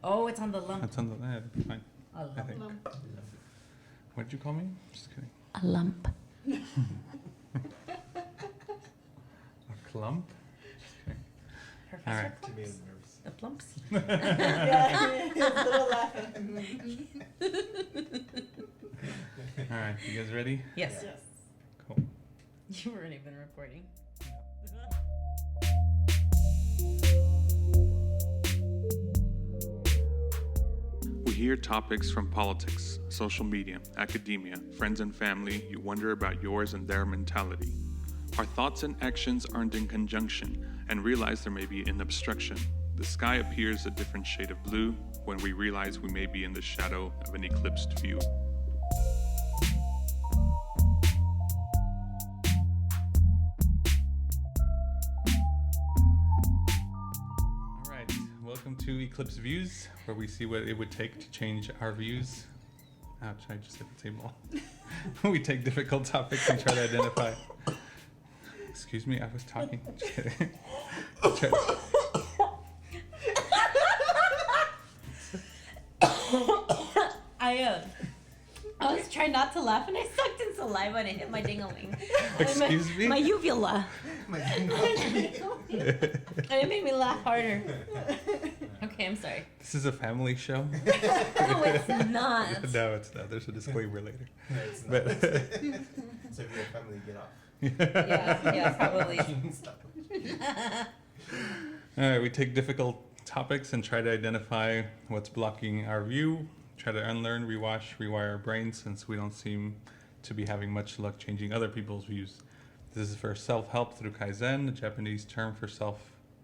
Oh, it's on the lump. It's on the it'll be fine. A lump. I think. What did you call me? Just kidding. A lump. A clump? Just kidding. Professor All right. Plumps? The plumps. All right, you guys ready? Yes. Cool. You weren't even recording. We hear topics from politics, social media, academia, friends and family. You wonder about yours and their mentality. Our thoughts and actions aren't in conjunction and realize there may be an obstruction. The sky appears a different shade of blue when we realize we may be in the shadow of an eclipsed view. All right, welcome to Eclipsed Views, where we see what it would take to change our views. Ouch, I just hit the table. We take difficult topics and try to identify. Excuse me, I was talking. Just kidding. I was trying not to laugh and I sucked in saliva and it hit my ding-a-ling. Excuse me? My uvula. And it made me laugh harder. Okay, I'm sorry. This is a family show? No, it's not. No, it's not. There's a disclaimer later. No, it's But not. So if you're a family, get off. Yeah, probably. All right, we take difficult topics and try to identify what's blocking our view, try to unlearn, rewash, rewire our brains since we don't seem to be having much luck changing other people's views. This is for self-help through Kaizen, a Japanese term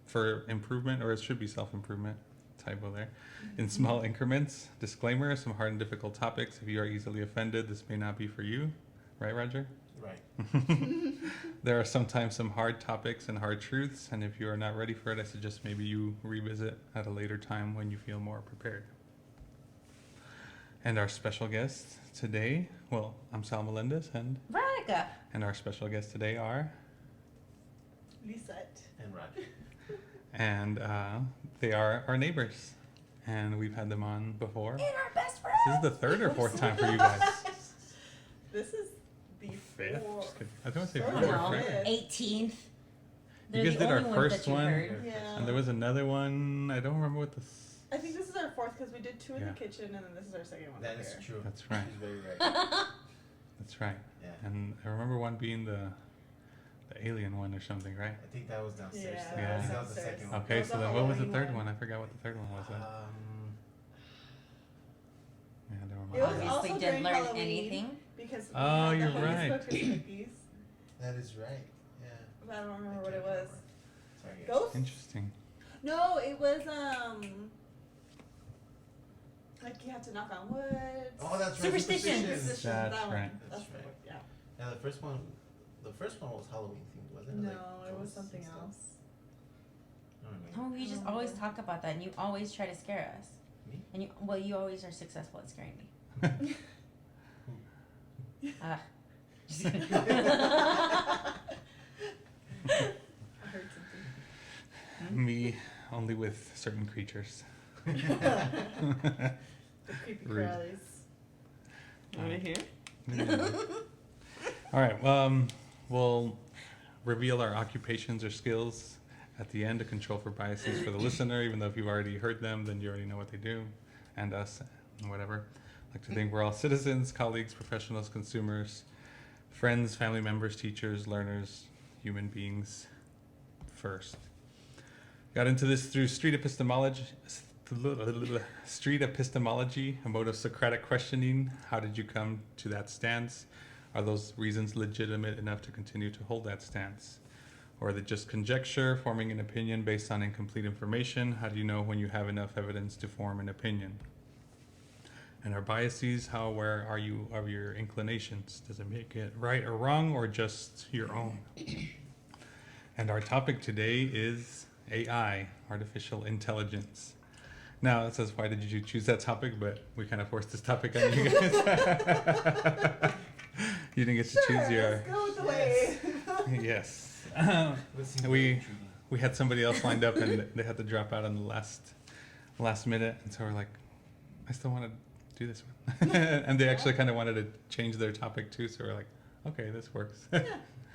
for improvement, or it should be self-improvement, typo there, in small increments. Disclaimer, some hard and difficult topics. If you are easily offended, this may not be for you. Right, Roger? Right. There are sometimes some hard topics and hard truths, and if you are not ready for it, I suggest maybe you revisit at a later time when you feel more prepared. And our special guests today, well, I'm Sal Melendez, Veronica. and our special guests today are, Lisette. And Roger. and they are our neighbors, and we've had them on before. And our best friend. This is the third or fourth time for you guys. This is the Fifth? fourth. Just kidding. I don't say Oh, fourth, no. right? 18th. You guys did our first one, Yeah. and there was another one. I don't remember what I think this is our fourth because we did two in Yeah. the kitchen and then this is our second one. That up is here. true. That's right. She's very right. That's right. Yeah. And I remember one being the alien one or something, right? I think that was downstairs. Yeah, Yeah. I think that was the downstairs. second one. Okay, was so the then what was the Halloween third one. one? I forgot what the third one was then. Yeah, I don't It was remember. also Obviously during didn't learn Halloween. anything. Because we Oh, had you're the right. Hocus Pocus cookies, That is right. Yeah. but I don't remember I what it can't was. remember. Sorry, guys. Ghost? Interesting. No, it was like you have to knock on wood. Oh, that's right. Superstition. Superstition. That's that one. right. That's That's right. the one, yeah. Yeah, the first one was Halloween themed, wasn't it? No, Like it was ghosts something and stuff? else. I don't remember. Oh, you just always talk about that and you always try to scare us. Me? And you always are successful at scaring me. Ah. Just kidding. I heard something. Me, only with certain creatures. The creepy Rude. crawlies. Over here? All right. We'll reveal our occupations or skills at the end to control for biases for the listener. Even though if you've already heard them, then you already know what they do, and us, and whatever. I like to think we're all citizens, colleagues, professionals, consumers, friends, family members, teachers, learners, human beings first. Got into this through street epistemology, a mode of Socratic questioning. How did you come to that stance? Are those reasons legitimate enough to continue to hold that stance? Or is it just conjecture, forming an opinion based on incomplete information? How do you know when you have enough evidence to form an opinion? And our biases, how aware are you of your inclinations? Does it make it right or wrong, or just your own? And our topic today is AI, artificial intelligence. Now, it says, why did you choose that topic? But we kind of forced this topic on you guys. You didn't get to choose your... Let's go with the way. Yes. That seems We- very intriguing. We had somebody else lined up and they had to drop out on the last minute, and so we're like, I still want to do this one. And they actually kind of wanted to change their topic too, so we're like, okay, this works. Yeah.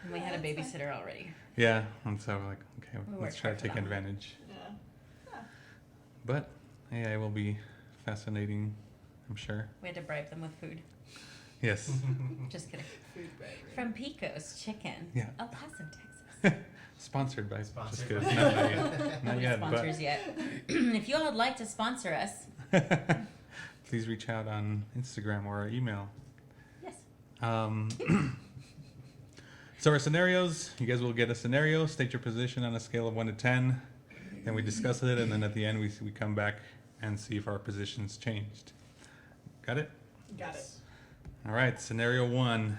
And we had a babysitter already. Yeah, and so we're like, okay, We let's worked try to hard for take that one. advantage. Yeah. But AI will be fascinating, I'm sure. We had to bribe them with food. Yes. Just kidding. Food bribery. From Pico's Chicken, Yeah. El Paso, Texas. Sponsored by. Just Sponsored kidding. by- No, not yet. Not No yet, sponsors yet. If you all would like to sponsor us, but please reach out on Instagram or email. yes. So our scenarios, you guys will get a scenario, state your position on a scale of 1 to 10, and we discuss it, and then at the end we come back and see if our positions changed. Got it? Got it. All right, scenario 1.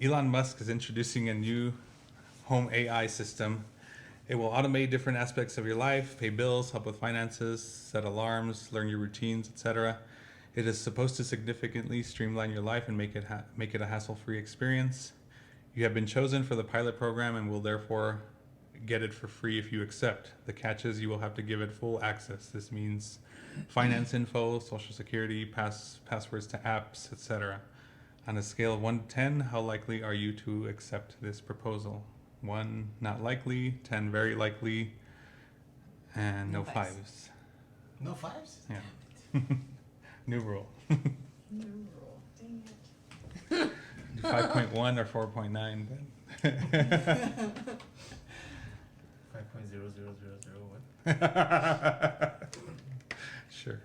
Elon Musk is introducing a new home AI system. It will automate different aspects of your life, pay bills, help with finances, set alarms, learn your routines, etc. It is supposed to significantly streamline your life and make it a hassle-free experience. You have been chosen for the pilot program and will therefore get it for free if you accept. The catch is you will have to give it full access. This means finance info, social security, passwords to apps, etc. On a scale of 1 to 10, how likely are you to accept this proposal? 1, not likely, 10, very likely, and no No fives. fives. No fives? Yeah. New rule. New rule. Dang it. 5.1 or 4.9, but 5.00001. sure.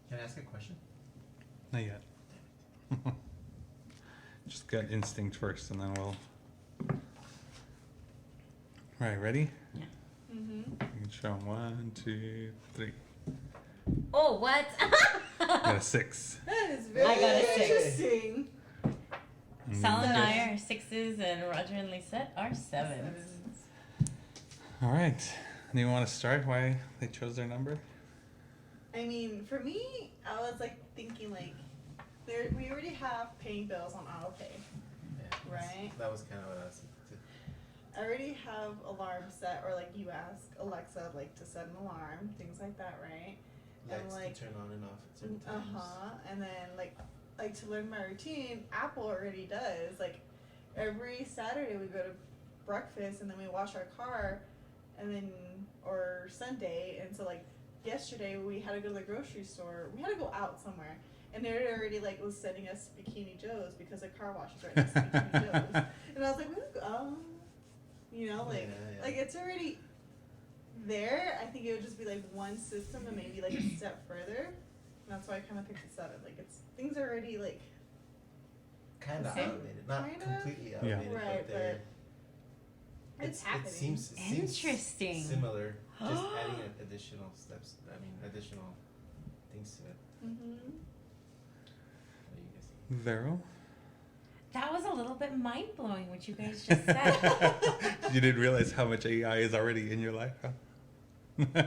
Can I ask a question? Not yet. Just gut instinct first, and then we'll. Right, ready? Mm-hmm. You can show them 1, 2, 3. Oh, what? Got a 6. That is very I got a 6. interesting. And Sal then- and I are 6s, and Roger and Lisette are 7s. All right. Anyone want to start? Why they chose their number? I mean, for me, I was like thinking like, we already have paying bills on auto pay. Yeah, Right. That was kind of what I was. I already have alarms set, or like you ask Alexa like to set an alarm, things like that, right? Lights like- to turn on and off at certain times. And then like to learn my routine, Apple already does. Like every Saturday we go to breakfast and then we wash our car, and then or Sunday, and so like yesterday we had to go to the grocery store. We had to go out somewhere, and they already like was sending us Bikini Joe's because the car wash is right next to Bikini Joe's, and I was like, you know, like Yeah. like it's already there. I think it would just be like one system and maybe like a step further. And that's why I kind of picked the 7. Like it's things are already like Kind of Okay. outdated, not Kinda. completely Yeah. outdated, Right, but they're. it's happening. It seems Interesting. similar. Just adding additional steps. I mean, additional things to it. Mm-hmm. What do you guys think? Vero? That was a little bit mind blowing what you guys just said. You didn't realize how much AI is already in your life, huh?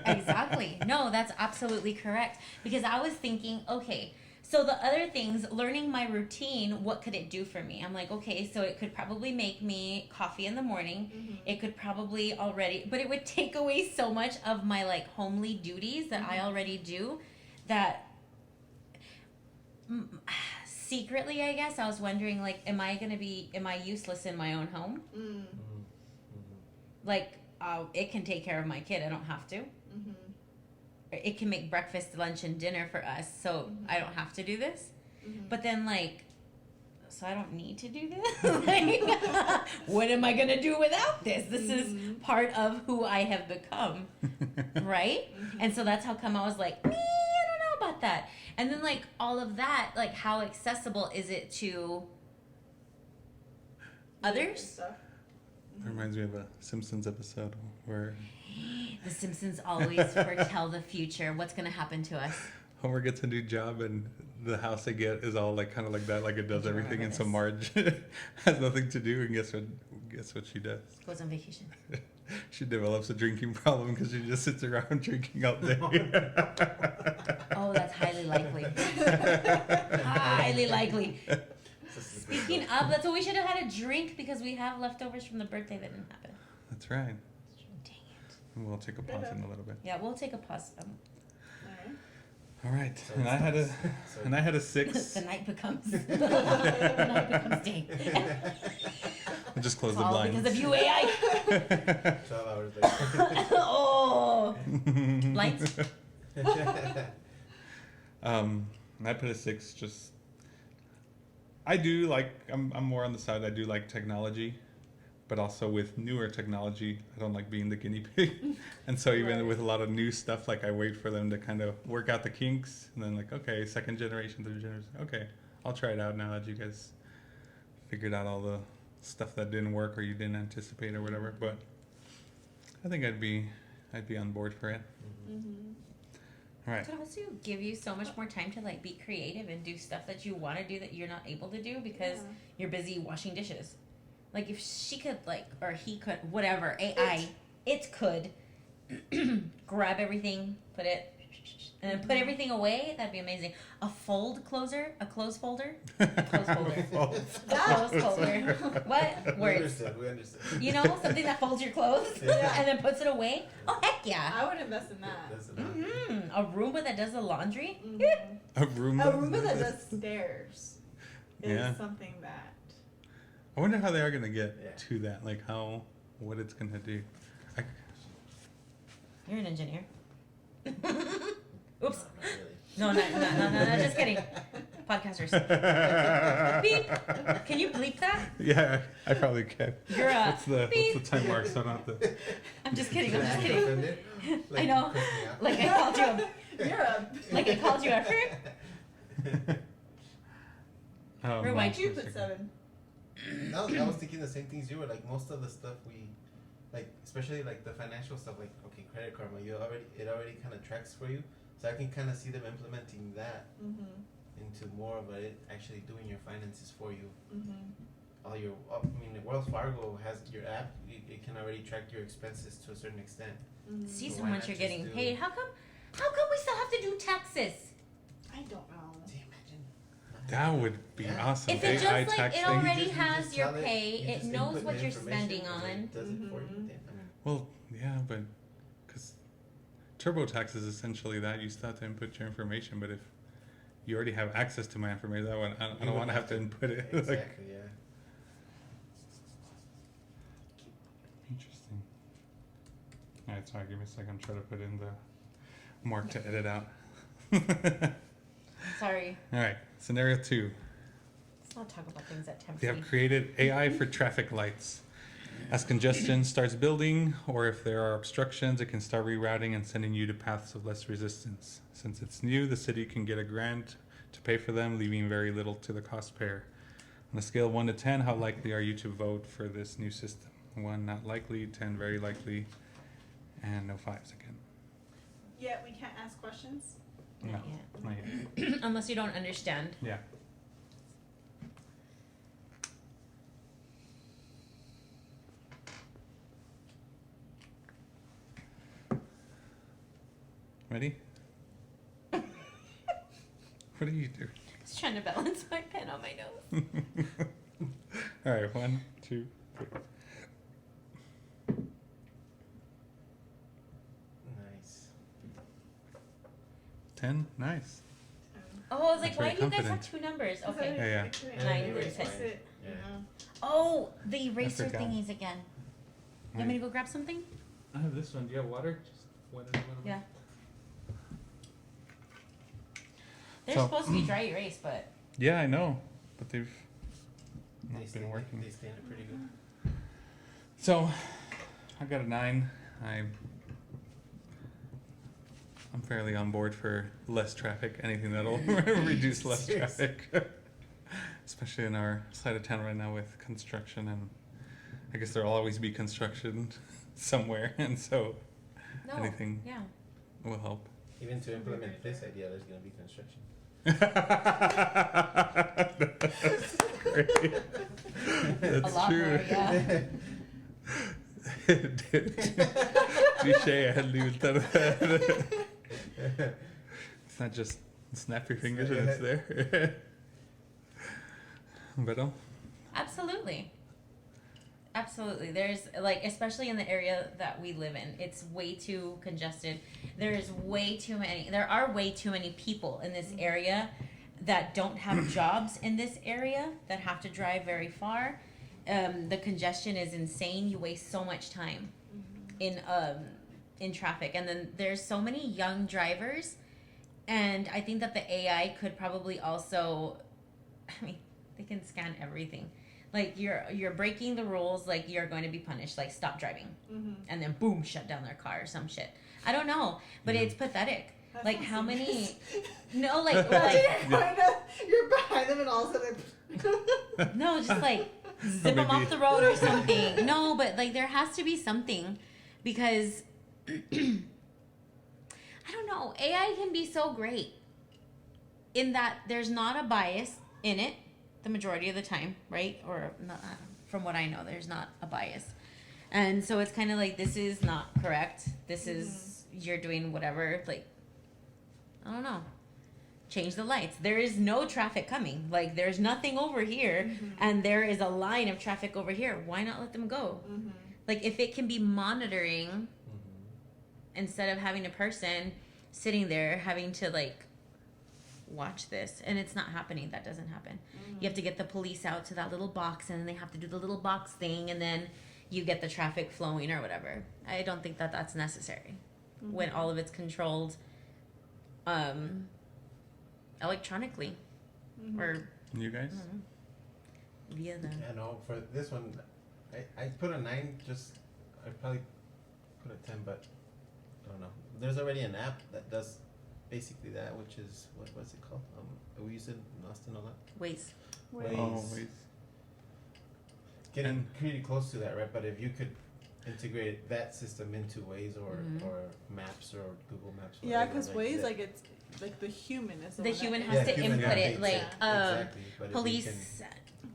Exactly. No, that's absolutely correct. Because I was thinking, okay, so the other things, learning my routine, what could it do for me? I'm like, okay, so it could probably make me coffee in the morning. Mm-hmm. It could probably already, but it would take away so much of my like homely duties that I already do that secretly, I guess, I was wondering like, am I useless in my own home? Mm. Like, it can take care of my kid. I don't have to. Mm-hmm. It can make breakfast, lunch, and dinner for us, so I don't have to do this. Mm-hmm. But then, like, so I don't need to do this? Like, what am I going to do without this? This is part of who I have become, right? And so that's how come I was like, me, I don't know about that. And then, like, all of that, like, how accessible is it to others? Stuff. It reminds me of a Simpsons episode where The Simpsons always foretell the future. What's going to happen to us? Homer gets a new job and the house they get is all like kind of like that, like it does I everything, remember and so this. Marge has nothing to do, and guess what she does? Goes on vacation. She develops a drinking problem because she just sits around drinking all day. Oh, that's highly likely. Highly likely. Speaking of, that's what we should have had a drink because we have leftovers from the birthday that didn't happen. That's right. Dang it. And we'll take a pause in a little bit. Yeah, we'll take a pause. Alright. All right. So And it's I had a 6. The night becomes the night becomes day. I just closed It's the all blinds. because of you, AI. 12 hours later. Oh, lights. I put a 6. Just I do like. I'm more on the side. I do like technology, but also with newer technology, I don't like being the guinea pig. And so even Right. with a lot of new stuff, like I wait for them to kind of work out the kinks, and then like, okay, second generation, third generation, okay, I'll try it out now that you guys figured out all the stuff that didn't work or you didn't anticipate or whatever. But I think I'd be on board for it. Mm-hmm. All right. It could also give you so much more time to like be creative and do stuff that you want to do that you're not able to do because Yeah. you're busy washing dishes. Like if she could like, or he could, whatever, AI, it could grab everything, put it, and then put everything away. That'd be amazing. A fold closer, a close folder, a close folder, a close folder. What We words? understood. You know, something that folds your clothes Yeah. and then puts it away. Oh heck yeah! I would invest in that. That's enough. A Roomba that does the laundry. Mhm. A room. A Roomba that does stairs is Yeah. something that. I wonder how they are gonna get Yeah. to that. Like what it's gonna do. You're an engineer. Oops. No, not really. No, just kidding. Podcasters. Beep. Can you bleep that? Yeah, I probably can. You're a What's the beep. time mark? So I don't have to. I'm just kidding. I'm just Are you kidding. offended? I know. cuss me out? Like I called you a, You're a. like I called you a Rewind. You put 7. No, I was thinking the same things you were. Like most of the stuff we, like especially like the financial stuff, like okay, Credit Karma, it already kind of tracks for you, so I can kind of see them implementing that Mm-hmm. into more of it actually doing your finances for you. Mm-hmm. All your, I mean, Wells Fargo has your app. It can already track your expenses to a certain extent. Mm-hmm. See So so why much not you're just getting do- paid. How come we still have to do taxes? I don't know. Do you imagine? That would be Yeah. awesome. If it just AI like tax it thing. already You just has your tell it- pay, you it just knows input what the you're information spending and on. it does it for you. Mhm. Then, I mean, Well, yeah, but because TurboTax is essentially that. You still have to input your information, but if you already have access to my information, I you don't would want to have to input it. Like, Exactly. Yeah. interesting. All right, sorry. Give me a second. I'm trying to put in the mark to edit out. Sorry. All right. Scenario 2. Let's not talk about things that tempt They have me. created AI for traffic lights. As congestion starts building, or if there are obstructions, it can start rerouting and sending you to paths of less resistance. Since it's new, the city can get a grant to pay for them, leaving very little to the cost payer. On a scale of 1 to 10, how likely are you to vote for this new system? 1, not likely, 10, very likely, and no 5s again. Yeah, we can't ask questions. No, Not yet. not yet. Unless you don't understand. Yeah. Ready? What do you do? Just trying to balance my pen on my nose. All right, 1, 2, 3. Nice. 10. Nice. Oh, I was like, That's why very do you guys confident. have 2 numbers? Is Okay. that Yeah, it? yeah. Nine, Erase ten. mine. It, Yeah. you know. Oh, the eraser forgot. thingies again. You want me to go grab something? I have this one. Do you have water? Just wet it a little Yeah. They're So- supposed to be dry erase, but Yeah, I know, but they've They not stand been working. They stand it pretty good. So, I got a 9. I'm fairly on board for less traffic. Anything that'll reduce less Seriously. traffic, especially in our side of town right now with construction, and I guess there'll always be construction somewhere, and so no. anything Yeah. will help. Even to implement this idea, there's gonna be construction. That's great. A That's lot true. more, yeah. Cliche, I hadn't even thought of that. It's not just snap your fingers and it's there. But Absolutely. Absolutely. There's like, especially in the area that we live in, it's way too congested. There are way too many people in this area that don't have jobs in this area, that have to drive very far. The congestion is insane. You waste so much time in traffic. And then there's so many young drivers, and I think that the AI could probably also, I mean, they can scan everything. Like you're breaking the rules, like you're going to be punished, like stop driving, and then boom, shut down their car or some shit. I don't know, but it's pathetic. That like sounds how many? dangerous. No, like You're behind them and all of a sudden. no, just like zip them off the road or something. No, but like there has to be something, because I don't know. AI can be so great in that there's not a bias in it the majority of the time, right? Or not, from what I know, there's not a bias. And so it's kind of like, this is not correct. This is, you're doing whatever, like, I don't know. Change the lights. There is no traffic coming. Like, there's nothing over here, and there is a line of traffic over here. Why not let them go? Like, if it can be monitoring instead of having a person sitting there having to, like, watch this, and it's not happening. That doesn't happen. You have to get the police out to that little box, and then they have to do the little box thing, and then you get the traffic flowing or whatever. I don't think that that's necessary when all of it's controlled electronically or you guys? via the I know for this one, I put a 9. Just I probably put a 10, but I don't know. There's already an app that does basically that, which is what's it called? We use it in Austin a lot. ways. Waze. Oh, wait. Getting pretty close to that, right? But if you could integrate that system into Waze or Maps or Google Maps. Yeah, whatever, because Waze, that- like it's like the human is The one that human can- has to human input has it, to- like exactly. But if you police.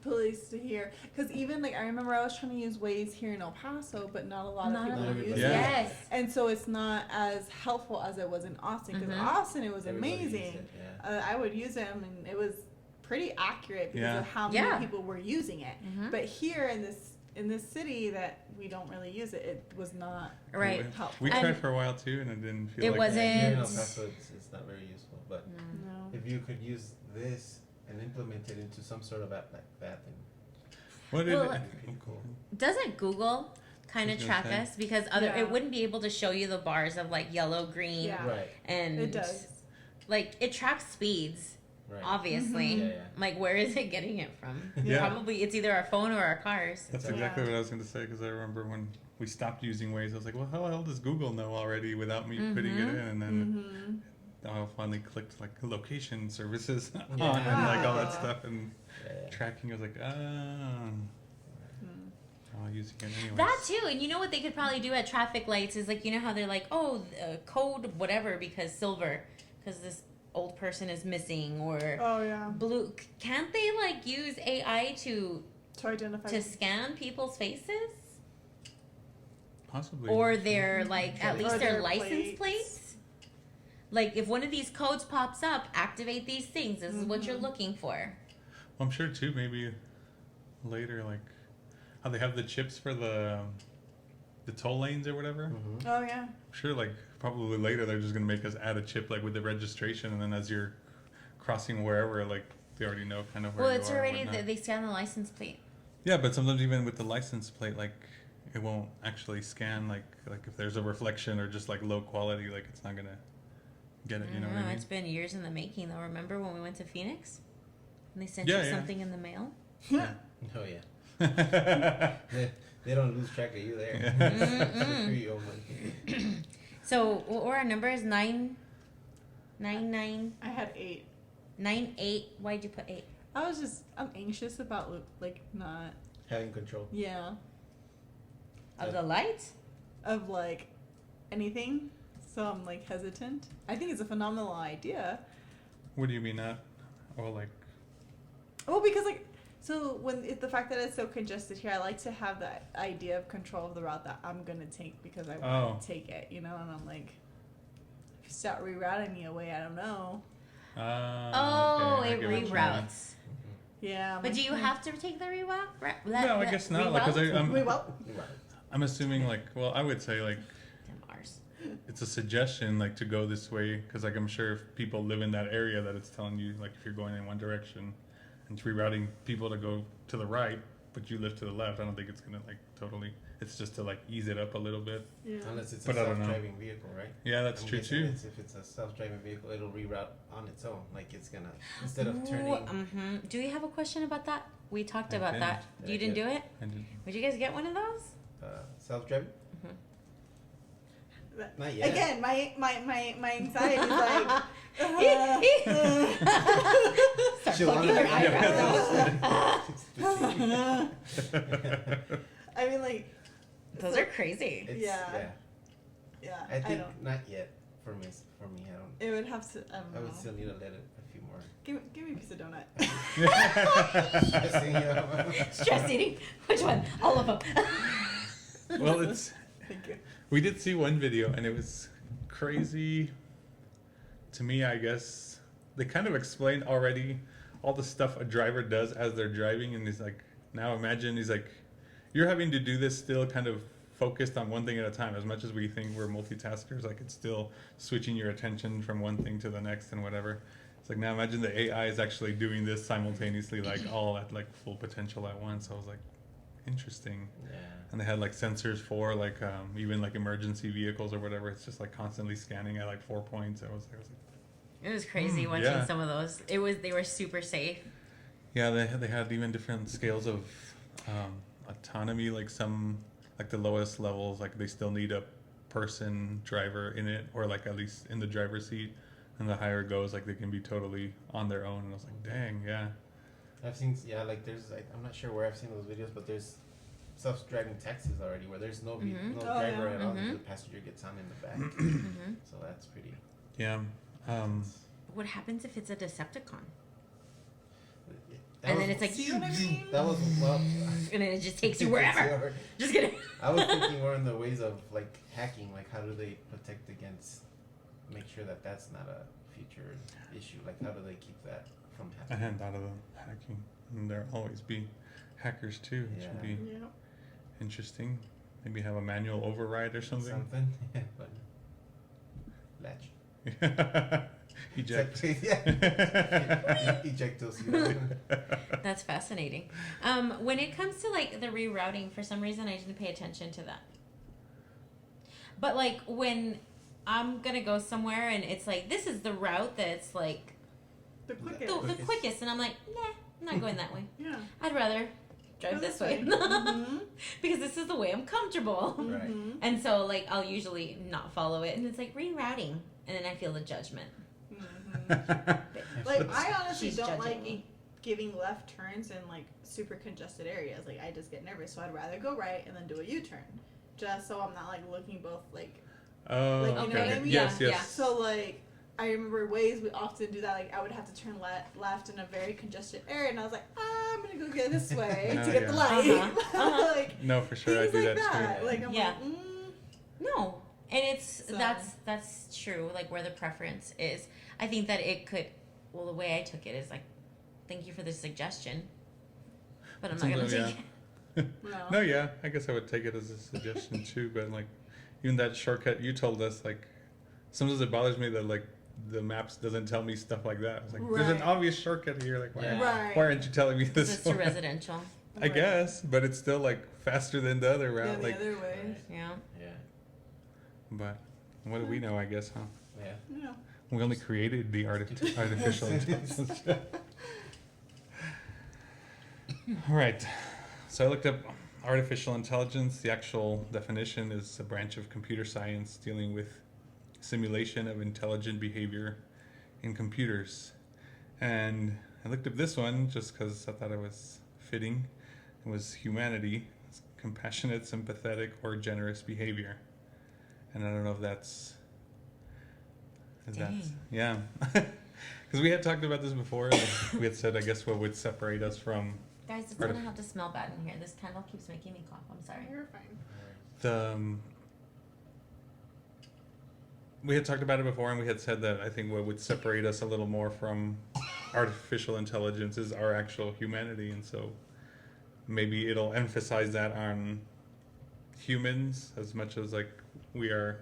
police to hear. Because even like I remember I was trying to use Waze here in El Paso, but not a lot of people everybody use does. it. Yes. And so it's not as helpful as it was in Austin. Because Austin, it was Everybody uses amazing. it, yeah. I would use them, and it was pretty accurate because Yeah. of how Yeah. many people were using it. But here in this city that we don't really use it, it was not Right. helpful. We And- tried for a while too, and it didn't feel It like wasn't- Here in El Paso, it's not very useful. But No. if you could use this and implement it into some sort of app like that, then What did Well, it? it'd be pretty cool. Doesn't Google kind I of was gonna track say. us, because Yeah. it wouldn't be able to show you the bars of like yellow, green, Yeah. Right, and It does. like it tracks speeds, right. obviously. Yeah, yeah. Like, where is it getting it from? Yeah. Probably it's either our phone or our cars. That's Yeah. exactly what I was going to say, because I remember when we stopped using Waze, I was like, well, how the hell does Google know already without me putting it in? And then I finally clicked like location services on and like all that stuff, and Yeah. tracking. I was like, I'll use it again anyways. That too, and you know what they could probably do at traffic lights is like, you know how they're like, oh, code whatever because silver, because this old person is missing, or Oh yeah. blue. Can't they like use AI to To identify. scan people's faces, Possibly. or their like at Or least their their license plates. plates? Like, if one of these codes pops up, activate these things. This is what you're looking for. I'm sure too. Maybe later, like how they have the chips for the toll lanes or whatever. Oh yeah. I'm sure, like probably later they're just gonna make us add a chip like with the registration, and then as you're crossing wherever, like they already know kind of where Well, you it's are. and already whatnot. they scan the license plate. Yeah, but sometimes even with the license plate, like it won't actually scan. Like if there's a reflection or just like low quality, like it's not gonna get it. You know what I mean? It's been years in the making, though. Remember when we went to Phoenix and they sent Yeah, you yeah. something in the mail? Oh yeah. They don't lose track of you there. Mm-mm. Free only. So what were our numbers? 99998. I had 8. Why'd you put 8? I'm anxious about like not Having control. Of the lights? of like anything. So I'm like hesitant. I think it's a phenomenal idea. What do you mean not? Or like Well, because like So the fact that it's so congested here, I like to have that idea of control of the route that I'm gonna take because I want to take it, and I'm like, if you start rerouting me away, I don't know. Okay, it reroutes. Yeah. But do you have to take the reroute? No, I guess not. Like, 'cause Reroute? I'm assuming like, well, I would say like Mars. it's a suggestion like to go this way because like I'm sure if people live in that area that it's telling you like if you're going in one direction and it's rerouting people to go to the right, but you live to the left. I don't think it's gonna like totally. It's just to like ease it up a little bit. Yeah. Unless it's But a I don't know. self-driving vehicle, right? Yeah, that's I'm true guessing too. If it's a self-driving vehicle, it'll reroute on its own. Like it's gonna instead of turning. Mm-hmm. Do you have a question about that? We talked I about did. that. Yeah, You didn't I do it? And Would you guys get one of those? Self-driving? But Not yet. again, my anxiety is like. Start She'll plucking your understand. eyebrows. I mean, like. Those are crazy. It's, Yeah. Yeah. I think don't. not yet for me. I don't. It would have to. I don't know. I would still need to let it a few more. Give me a piece of donut. Stressing you out. Stress eating. Which one? All of them. well, it's Thank you. we did see one video and it was crazy. To me, I guess they kind of explained already all the stuff a driver does as they're driving, and he's like, now imagine he's like, you're having to do this still kind of focused on one thing at a time. As much as we think we're multitaskers, like it's still switching your attention from one thing to the next and whatever. It's like now imagine the AI is actually doing this simultaneously, like all at like full potential at once. I was like, interesting. Yeah. And they had like sensors for like even like emergency vehicles or whatever. It's just like constantly scanning at like 4 points. I was like, It was crazy watching yeah. some of those. They were super safe. yeah, they had even different scales of autonomy. Like some, like the lowest levels, like they still need a person driver in it, or like at least in the driver's seat. And the higher it goes, like they can be totally on their own. And I was like, dang, yeah. I've seen, like there's, like, I'm not sure where I've seen those videos, but there's self-driving taxis already where there's no Mhm. no Oh, driver yeah. at all. Mhm. The passenger gets on in the back. Mm-hmm. So that's pretty. Yeah. What happens if it's a Decepticon? That And was- then it's like, See what I mean? that was well. and then it just takes you It takes wherever. over. Just kidding. I was thinking more in the ways of like hacking, like how do they protect against, make sure that that's not a future issue. Like how do they keep that from I happening? hadn't thought of the hacking. And there'll always be hackers too. It should Yeah. be Yeah. interesting. Maybe have a manual override or something. Something. Yeah, but latch. Eject. Yeah. Eject those. That's fascinating. When it comes to like the rerouting, for some reason I didn't pay attention to that. But like when I'm gonna go somewhere and it's like this is the route that's like The quickest. the quickest, and I'm like, nah, I'm not going that way. Yeah. I'd rather drive Go this this way way. Mhm. because this is the way I'm comfortable. Right. Mhm. And so like I'll usually not follow it, and it's like rerouting, and then I feel the judgment. Mhm. Like I honestly She's don't judging like me. giving left turns in like super congested areas. Like I just get nervous, so I'd rather go right and then do a U-turn, just so I'm not like looking both like. Oh, Like, you okay. know what I mean? Yes, Yeah, yes. So like I remember ways we often do that. Like I would have to turn left in a very congested area, and I was like, I'm gonna go get this way Oh, to get yeah. the light. Uh-huh. Like No, for sure. I things do like that, that. too. Like I'm Yeah. like, No, and it's So- that's true. Like where the preference is, I think that it could. Well, the way I took it is like, thank you for the suggestion, but I'm not gonna Sometimes, take it. no. No, yeah. I guess I would take it as a suggestion too. But like, even that shortcut you told us, like, sometimes it bothers me that like the maps doesn't tell me stuff like that. It's like there's an Right. obvious shortcut here. Like, why, Yeah. Right. why aren't you telling me This this? is to one? residential. I Right. guess, but it's still like faster than the other Yeah, route. the Like, other way. Yeah. Yeah. but what do we know? I guess, huh? Yeah. Yeah. We only created the artificial intelligence. All right. So I looked up artificial intelligence. The actual definition is a branch of computer science dealing with simulation of intelligent behavior in computers. And I looked up this one just because I thought it was fitting. It was humanity. It's compassionate, sympathetic, or generous behavior. And I don't know if that's... Dang. Yeah. Because we had talked about this before. Like, we had said, I guess, what would separate us from Guys, it's Right. gonna have to smell bad in here. This candle keeps making me cough. I'm sorry. You're fine. The we had talked about it before, and we had said that I think what would separate us a little more from artificial intelligence is our actual humanity, and so maybe it'll emphasize that on humans as much as like we are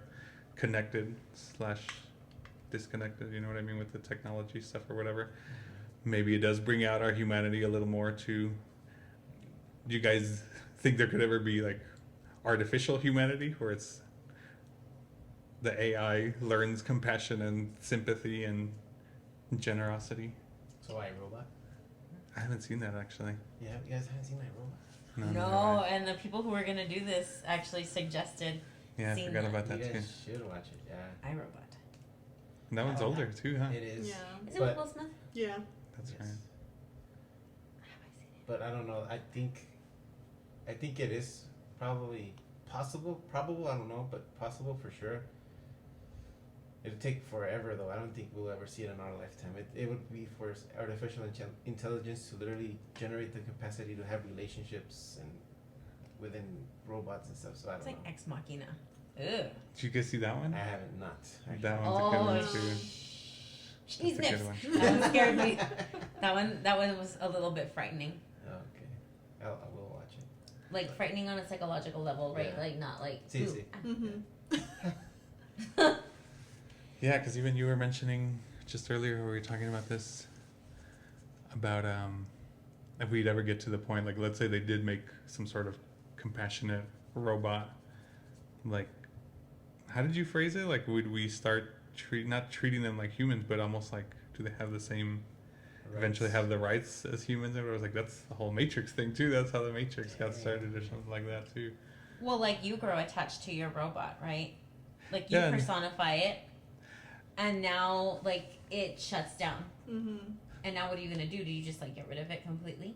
connected / disconnected. You know what I mean with the technology stuff or whatever. Maybe it does bring out our humanity a little more. To do you guys think there could ever be like artificial humanity where it's the AI learns compassion and sympathy and generosity? So iRobot. I haven't seen that actually. Yeah, you guys haven't seen iRobot. No, neither No, have I. and the people who were gonna do this actually suggested Yeah, I seen forgot that. about You that too. guys should watch it. Yeah, iRobot. And that one's Oh, older too, huh? it is. Yeah. Is it But- with Will Smith? Yeah. That's Yes. right. Have I seen it? But I don't know. I think it is probably possible. Probable, I don't know, but possible for sure. It'll take forever though. I don't think we'll ever see it in our lifetime. It would be for artificial intelligence to literally generate the capacity to have relationships and within robots and stuff. So I It's don't like know. Ex Machina. Ugh. Did you guys see that one? I haven't not. That actually. one's a good Oh, one too. Cheese That's a nips. good one. That one scared me. That one was a little bit frightening. Okay, I will watch it. Like frightening on a psychological level, right? Yeah. Like not like. See, ooh. see. Mm-hmm. Yeah, because even you were mentioning just earlier, we were talking about this, about if we'd ever get to the point, like let's say they did make some sort of compassionate robot, like how did you phrase it? Like would we start not treating them like humans, but almost like do they have the same, eventually have the rights as humans? And it was like that's the whole Matrix thing too. That's how the Matrix got started or something like that too. Well, like you grow attached to your robot, right? Like you Yeah, and- personify it, and now like it shuts down. Mm-hmm. And now what are you gonna do? Do you just like get rid of it completely?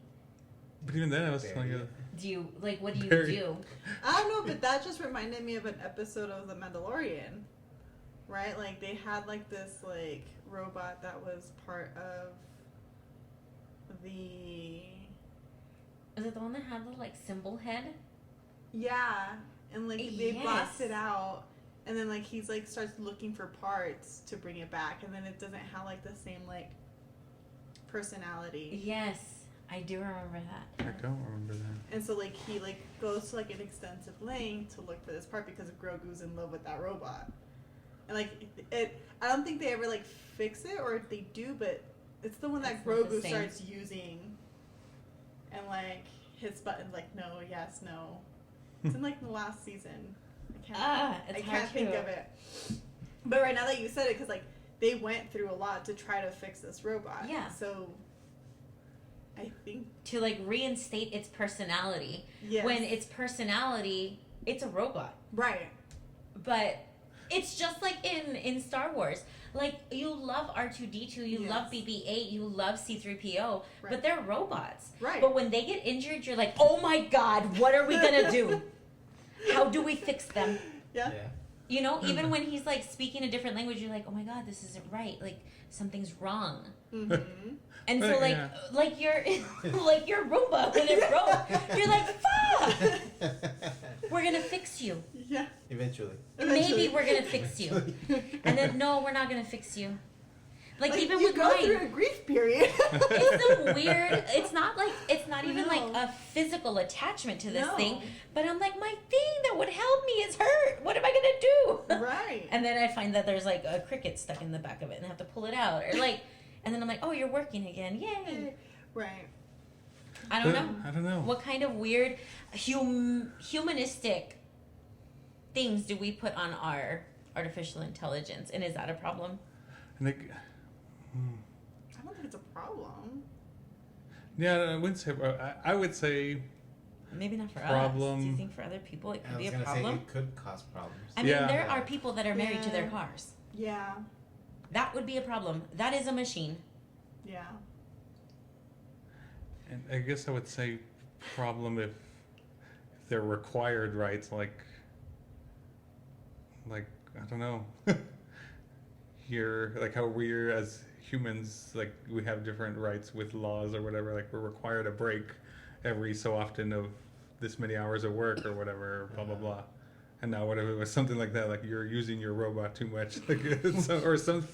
But even then, I was Bury like, it. Do you like what do you Very- do? I don't know, but that just reminded me of an episode of The Mandalorian, right? Like they had like this like robot that was part of the Is it the one that had the like symbol head? and like they Yes. blast it out, and then like he's like starts looking for parts to bring it back, and then it doesn't have like the same like personality. Yes, I do remember that. I don't remember that. And so like he like goes to like an extensive length to look for this part because Grogu's in love with that robot. And like it I don't think they ever like fix it, or if they do, but it's the one that It's not the Grogu same. starts using. And like hits buttons like no, yes, no. It's in like the last season. It's I hard can't think to- of it. But right now that you said it, because like they went through a lot to try to fix this robot. Yeah. So I think To like reinstate its personality. yes. When its personality, it's a robot. right. But it's just like in Star Wars. Like you love R2D2, you Yes. love BB-8, you love C-3PO, Right. but they're robots. Right. But when they get injured, you're like, "Oh my god, what are we going to do? How do we fix them?" Yeah. Yeah. You know, even when he's like speaking a different language, you're like, "Oh my god, this isn't right. Like something's wrong." Mm-hmm. And so Right, like yeah. like your like your robot when it broke, you're like, "Fuck! We're going to fix you. Yeah. Eventually. Maybe we're going to fix you." And then no, we're not going to fix you. Like even you with go through mine, a grief period. it's so weird. It's not like it's not even like No. a physical attachment to this No. thing, but I'm like my thing that would help me is hurt. What am I gonna do? Right. And then I find that there's like a cricket stuck in the back of it, and I have to pull it out, or like, and then I'm like, oh, you're working again, yay! Right. I don't know I don't know. what kind of weird humanistic things do we put on our artificial intelligence, and is that a problem? And like, I don't think it's a problem. yeah, I wouldn't say. I would say. Maybe not for us. Problem. Do you think for other people it I could was be a gonna say problem? it could cause problems. I mean, Yeah. there are people that are married to their Yeah. cars. Yeah. That would be a problem. That is a machine. Yeah. And I guess I would say problem if they're required rights, like I don't know, you're like how we're as humans, like we have different rights with laws or whatever, like we're required a break every so often of this many hours of work or whatever, blah blah blah. And now what if it was something like that, like you're using your robot too much, like or some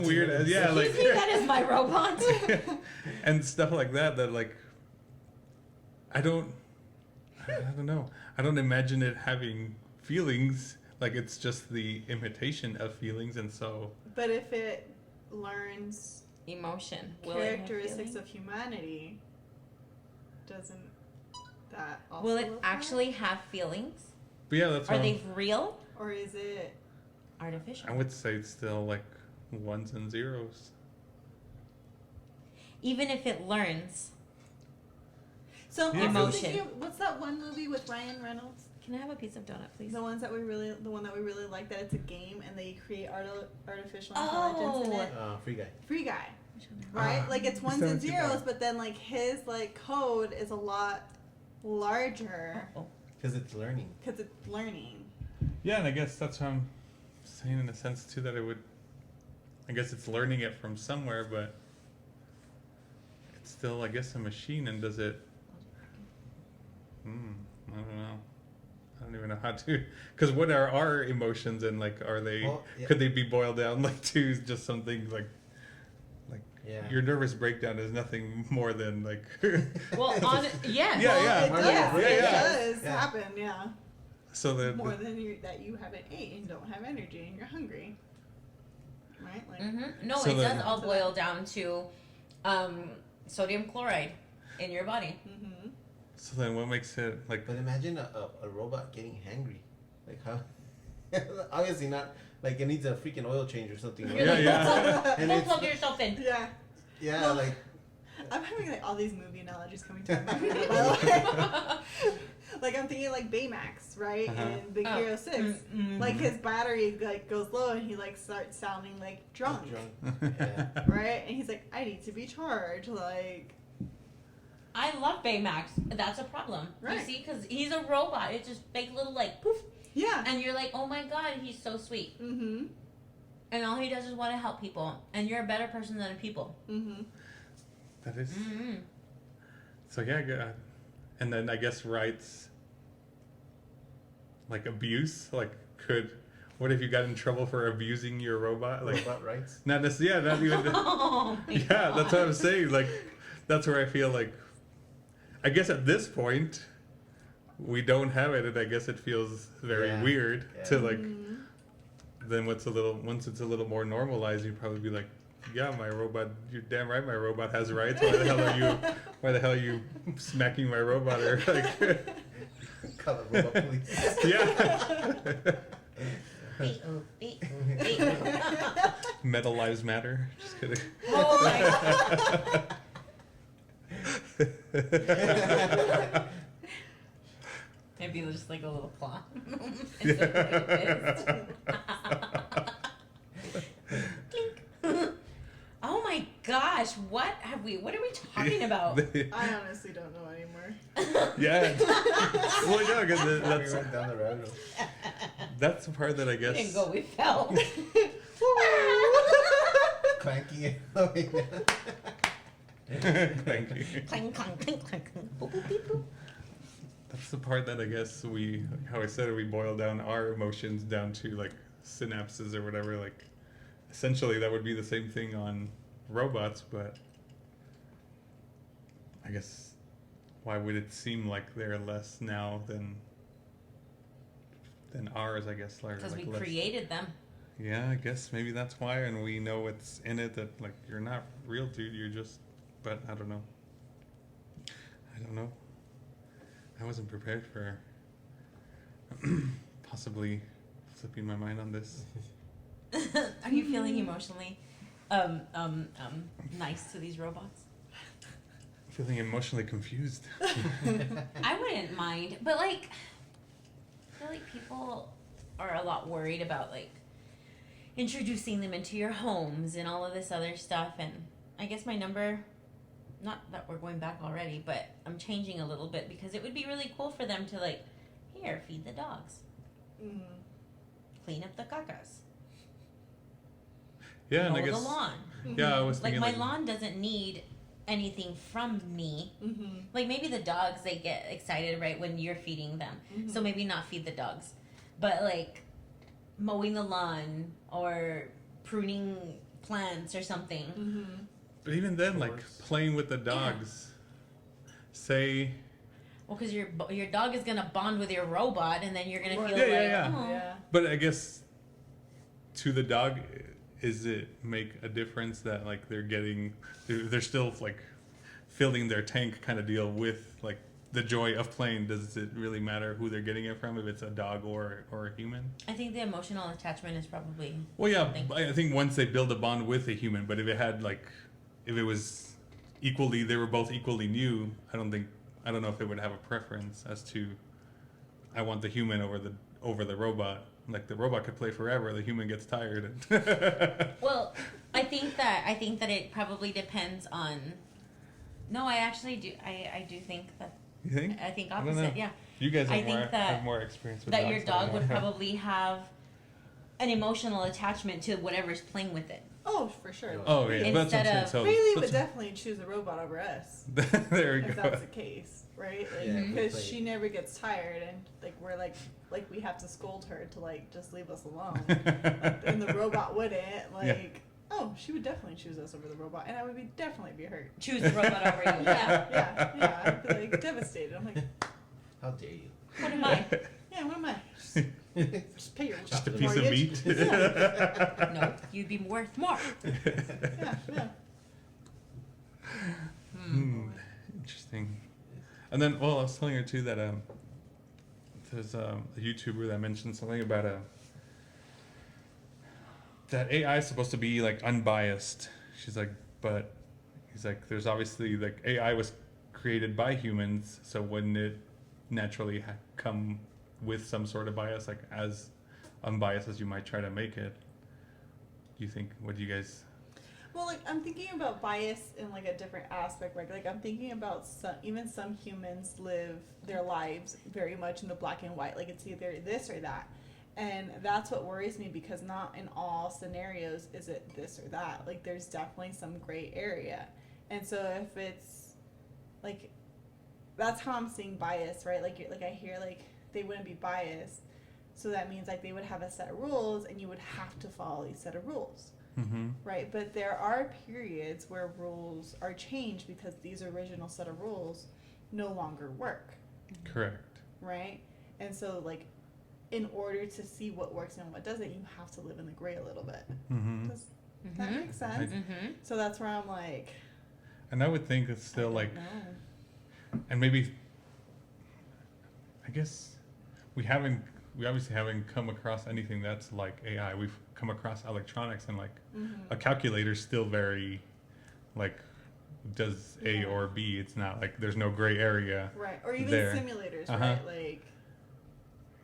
weird, yeah, like that is my robot. and stuff like that like I don't know. I don't imagine it having feelings. Like it's just the imitation of feelings, and so. But if it learns Emotion. characteristics of humanity, doesn't that also Will it apply? actually have feelings? But yeah, that's Are what they real? Or is it? Artificial. I would say it's still like ones and zeros. Even if it learns. So Yeah, I'm also Emotion. thinking of- what's that one movie with Ryan Reynolds? Can I have a piece of donut, please? The one that we really like, that it's a game and they create artificial intelligence in it. Free Guy. Free Guy, right? Like it's ones Sounds and too zeros, bad. but then like his like code is a lot larger Oh. Because it's learning. because it's learning. Yeah, and I guess that's what I'm saying in a sense too, that it would. I guess it's learning it from somewhere, but it's still, I guess, a machine. And does it? I don't know. I don't even know how to. Because what are our emotions, and like, are they? Well, yeah. Could they be boiled down like to just something like? Yeah. Your nervous breakdown is nothing more than like. Well, Yeah, Well, yeah. it does. Yeah, It yeah. does Yeah. happen. Yeah. So that. More than that you haven't ate and don't have energy and you're hungry. Right? Like No, So it then- does all boil down to sodium chloride in your body. mm-hmm. So then, what makes it like? But imagine a robot getting hangry. Like how? Obviously not. Like it needs a freaking oil change or something. Right? Yeah, yeah. And Don't it's, plug yourself in. Yeah. yeah, Well, like I'm having like all these movie analogies coming to my mind. By the way. Like I'm thinking like Baymax, right? Uh-huh. In Big Hero 6. Mm-mm. Like his battery like goes low and he like starts sounding like drunk. Yeah. Right? And he's like, I need to be charged. Like I love Baymax. That's a problem. You Right. see, because he's a robot. It's just fake little like poof, yeah. and you're like, oh my god, he's so sweet, Mm-hmm. and all he does is want to help people, and you're a better person than people. Mm-hmm. That is. Mm-hmm. So yeah, and then I guess rights, like abuse, like could. What if you got in trouble for abusing your robot? Like robot rights. not necessarily. Yeah, not even. Oh, my Yeah, that's what I'm God. saying. Like, that's where I feel like. I guess at this point, we don't have it, and I guess it feels very Yeah. weird Yeah. to like. Mm-hmm. Then once it's a little more normalized, you'd probably be like, yeah, my robot. You're damn right, my robot has rights. Why the hell are you? Why the hell are you smacking my robot? Or like, Call the robot police. yeah. Oh Metal lives matter. Just kidding. my God. Maybe just like a little claw. Instead of like a fist. Clink. Oh my gosh, what are we talking about? I honestly don't know anymore. Yeah. Well, yeah, because We that's went down the rabbit hole. that's the part that I We guess. didn't go, we fell. Clanking it away. Thank you. Clang, clang, clang, clang, clang. Boop, boop, beep, boop. That's the part that I guess how I said it, we boil down our emotions down to like synapses or whatever. Like, essentially, that would be the same thing on robots, but I guess why would it seem like they're less now than ours? I guess like Because we less. created them. Yeah, I guess maybe that's why, and we know what's in it. That like you're not real, dude. You're just. But I don't know. I wasn't prepared for possibly flipping my mind on this. Are you feeling emotionally nice to these robots? Feeling emotionally confused. I wouldn't mind, but like, I feel like people are a lot worried about like introducing them into your homes and all of this other stuff. And I guess my number, not that we're going back already, but I'm changing a little bit because it would be really cool for them to like, here, feed the dogs, Mm-hmm. clean up the cacas. Yeah, and I mow guess the lawn. yeah, I was Like thinking my lawn doesn't need anything from me. Like maybe the dogs, they get excited right when you're feeding them, so maybe not feed the dogs, but like mowing the lawn or pruning plants or something. But even then, like Chores. playing with the dogs, say. Well, because your dog is gonna bond with your robot, and then you're gonna feel Yeah, like, yeah. oh. Yeah. But I guess to the dog, is it make a difference that like they're still like filling their tank kind of deal with like the joy of playing? Does it really matter who they're getting it from, if it's a dog or a human? I think the emotional attachment is probably. Well, yeah, something. I think once they build a bond with a human, but if it was equally, they were both equally new, I don't know if it would have a preference as to, I want the human over the robot. Like the robot could play forever, the human gets tired. Well, I think that it probably depends on. No, I actually do. I do think that. You think? I think I don't know. opposite. Yeah, You guys I have think that more experience with that dogs your than dog I would do. probably have an emotional attachment to whatever's playing with it. Oh, for sure. Oh yeah, that's what I'm Instead saying. of- So Bailey would that's- definitely choose a robot over us there we if go. that's the case, right? Like, Yeah, because play. she never gets tired, and like we're like we have to scold her to like just leave us alone, and the robot wouldn't. Like, oh, she would definitely choose us over the robot, and I would definitely be hurt. Choose the robot over you. Yeah. Yeah. I'd be like devastated. I'm like, How dare you? What am I? yeah, what am I? Just pay your Just a the piece of mortgage. meat. No, you'd be worth more. Yeah. Interesting. And then, well, I was telling her too that there's a YouTuber that mentioned something about that AI is supposed to be like unbiased. She's like, but he's like, there's obviously like AI was created by humans, so wouldn't it naturally come with some sort of bias, like as unbiased as you might try to make it? Do you think? What do you guys? Well, like I'm thinking about bias in like a different aspect, right? Like I'm thinking about some humans live their lives very much in the black and white, like it's either this or that, and that's what worries me because not in all scenarios is it this or that. Like there's definitely some gray area, and so if it's like that's how I'm seeing bias, right? Like I hear like they wouldn't be biased, so that means like they would have a set of rules, and you would have to follow these set of rules. Mm-hmm. Right, but there are periods where rules are changed because these original set of rules no longer work, Correct. right? And so, like, in order to see what works and what doesn't, you have to live in the gray a little bit. Mm-hmm. Does that make sense? Mm-hmm. So that's where I'm like, And I would think it's still I like, don't know. and maybe, I guess we obviously haven't come across anything that's like AI. We've come across electronics, and like a calculator's still very like does A Yeah. or B. It's not like there's no gray area. Right, or even there. simulators, Uh-huh. right? Like,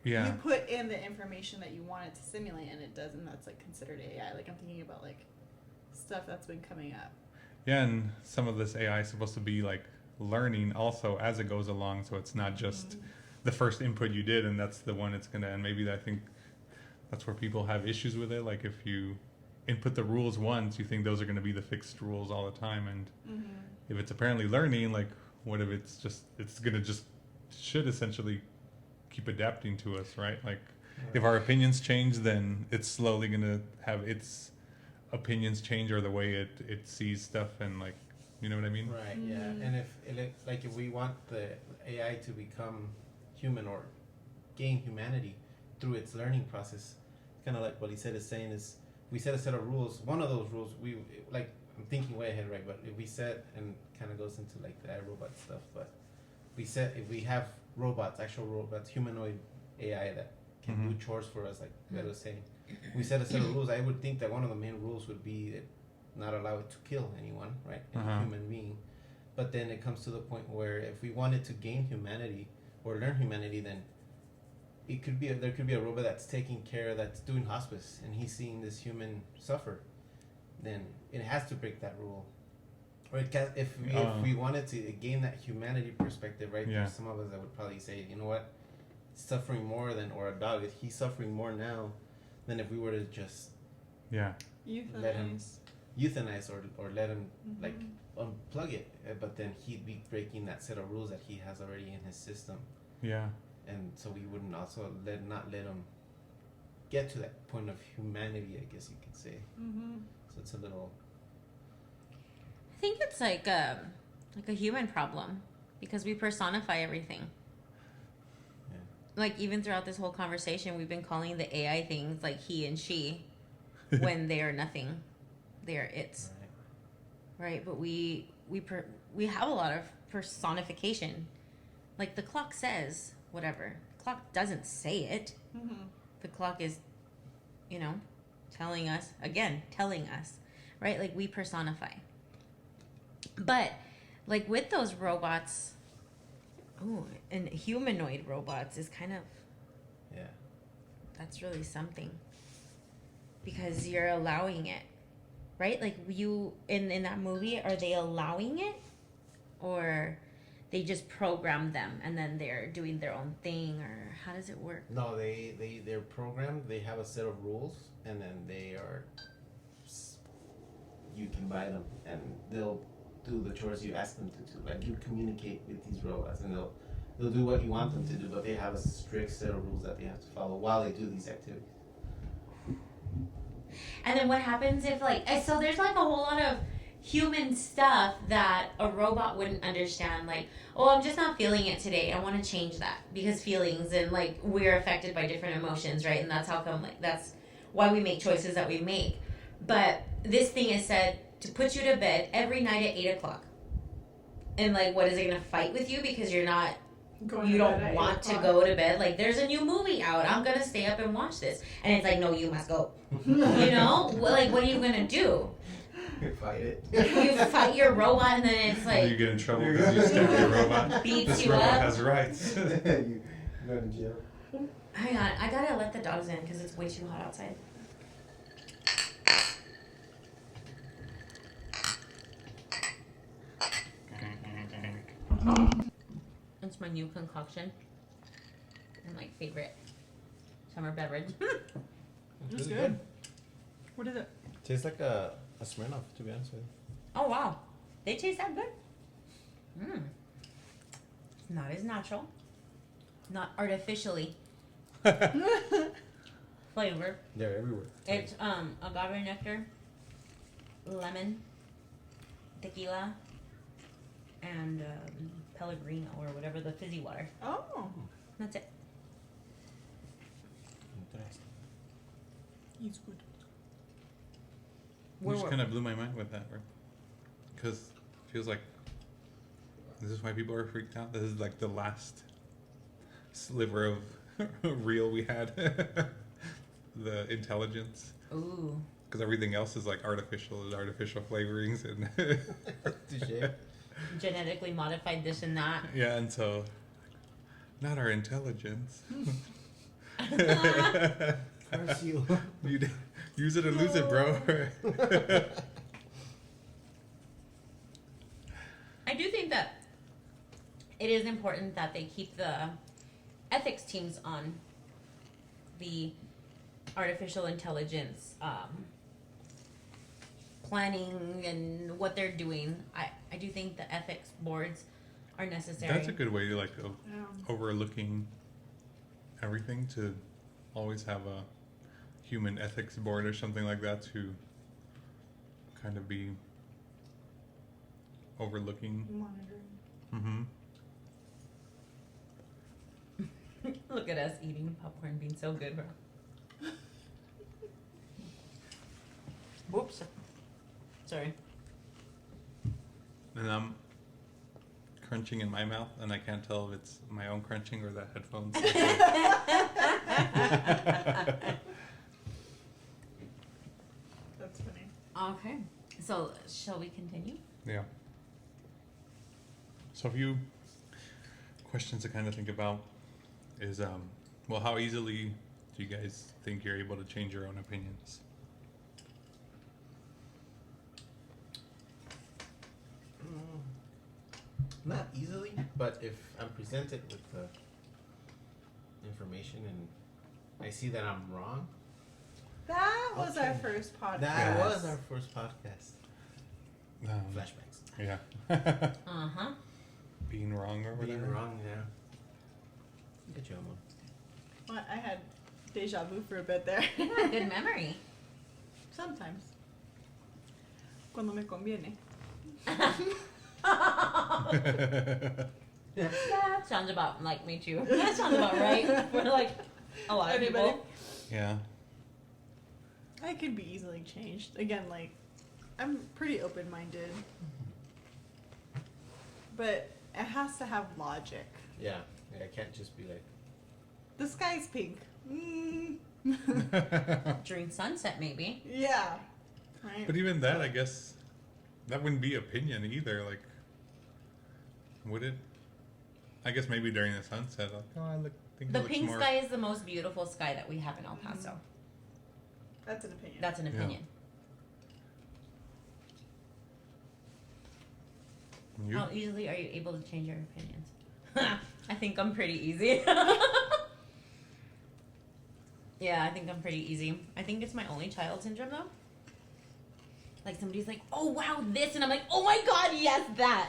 Yeah. you put in the information that you want it to simulate, and it does, and that's like considered AI. Like I'm thinking about like stuff that's been coming up. Yeah, and some of this AI is supposed to be like learning also as it goes along, so it's not just the first input you did and that's the one it's gonna. And maybe I think that's where people have issues with it. Like if you input the rules once, you think those are gonna be the fixed rules all the time, and if it's apparently learning, like what if it's gonna just should essentially keep adapting to us, right? Like if our opinions change, then it's slowly gonna have its opinions change or the way it sees stuff, and like, you know what I mean? Right. Yeah. And if we want the AI to become human or gain humanity through its learning process, kind of like what he said is saying is we set a set of rules. One of those rules we like. I'm thinking way ahead, right? But if we set, and kind of goes into like the iRobot stuff, but we set if we have robots, actual robots, humanoid AI that can do chores for us, like Beto was saying. We set a set of rules. I would think that one of the main rules would be that not allow it to kill anyone, right? Any human being. But then it comes to the point where if we wanted to gain humanity or learn humanity, then it could be there could be a robot that's taking care, that's doing hospice, and he's seeing this human suffer. Then it has to break that rule. Or it can, if we wanted to gain that humanity perspective, right? Yeah. There's some of us that would probably say, you know what, suffering more than, or a dog, he's suffering more now than if we were to just Yeah. let him Euthanize. euthanize or let him like unplug it, but then he'd be breaking that set of rules that he has already in his system, Yeah. and so we wouldn't also not let him get to that point of humanity, I guess you could say. So it's a little. I think it's like a human problem because we personify everything. Yeah. Like even throughout this whole conversation, we've been calling the AI things like he and she when they are nothing. They are it's. Right, but we have a lot of personification. Like the clock says whatever. The clock doesn't say it. The clock is, telling us, right? Like we personify. But like with those robots, and humanoid robots is kind of, Yeah. that's really something. Because you're allowing it. Right? Like you in that movie, are they allowing it? Or they just program them and then they're doing their own thing, or how does it work? No, they're programmed. They have a set of rules, and then they are. You can buy them, and they'll do the chores you ask them to do. Like you communicate with these robots, and they'll do what you want them to do, but they have a strict set of rules that they have to follow while they do these activities. And then what happens if so there's like a whole lot of human stuff that a robot wouldn't understand, like, oh, I'm just not feeling it today, I want to change that, because feelings and like we're affected by different emotions, right? And that's how come, like, that's why we make choices that we make. But this thing is said to put you to bed every night at 8 o'clock, and like, what is it gonna fight with you because you don't want to go to bed? Like, there's a new movie out, I'm gonna stay up and watch this, and it's like, no, you must go. Like, what are you gonna do? You fight it. You fight your robot, and then it's like, You get in trouble because you stab your robot. beats This you robot up. has rights. You go to jail. Hang on, I gotta let the dogs in because it's way too hot outside. It's my new concoction and my favorite summer beverage. It's really good. What is it? Tastes like a Smirnoff, to be honest with you. Oh wow, they taste that good. Not as natural, not artificially flavored. They're everywhere. It's agave nectar, lemon, tequila, and Pellegrino or whatever, the fizzy water. Oh, That's it. Interesting. he's good. You just kind of blew my mind with that, right? Because it feels like this is why people are freaked out. This is like the last sliver of real we had. The intelligence. Ooh. Because everything else is like artificial flavorings and Touché. Genetically modified this and that. yeah, and so not our intelligence. Curse you. You use it or lose it, bro. I do think that it is important that they keep the ethics teams on the artificial intelligence planning and what they're doing. I do think the ethics boards are necessary. That's a good way to like Yeah. overlooking everything, to always have a human ethics board or something like that to kind of be overlooking. Monitoring. Look at us eating popcorn being so good, bro. Whoops. Sorry. And I'm crunching in my mouth, and I can't tell if it's my own crunching or the headphones. That's funny. Okay. So, shall we continue? Yeah. So a few questions to kind of think about is, well, how easily do you guys think you're able to change your own opinions? Not easily, but if I'm presented with the information and I see that I'm wrong, That was our Okay. first podcast. That was our first podcast. Flashbacks. Yeah. Uh-huh. Being wrong or whatever. Being wrong, yeah. Look at you, Amon. Well, I had deja vu for a bit there. Yeah, good memory. Sometimes. Cuando me conviene. Yeah, that sounds about like me too. That sounds about right for like a lot of Anybody? people. Yeah. I could be easily changed. Again, like, I'm pretty open-minded. But it has to have logic. Yeah. I can't just be like, The sky's pink. Mm. During sunset, maybe. Yeah. Right? But even that, I guess, that wouldn't be opinion either. Like, would it? I guess maybe during the sunset. Like, oh, think The it looks pink more. sky is the most beautiful sky that we have in El Paso. That's an opinion. That's an Yeah. opinion. You? How easily are you able to change your opinions? I think I'm pretty easy. Yeah, I think I'm pretty easy. I think it's my only child syndrome though. Like somebody's like, oh wow, this, and I'm like, oh my god, yes, that.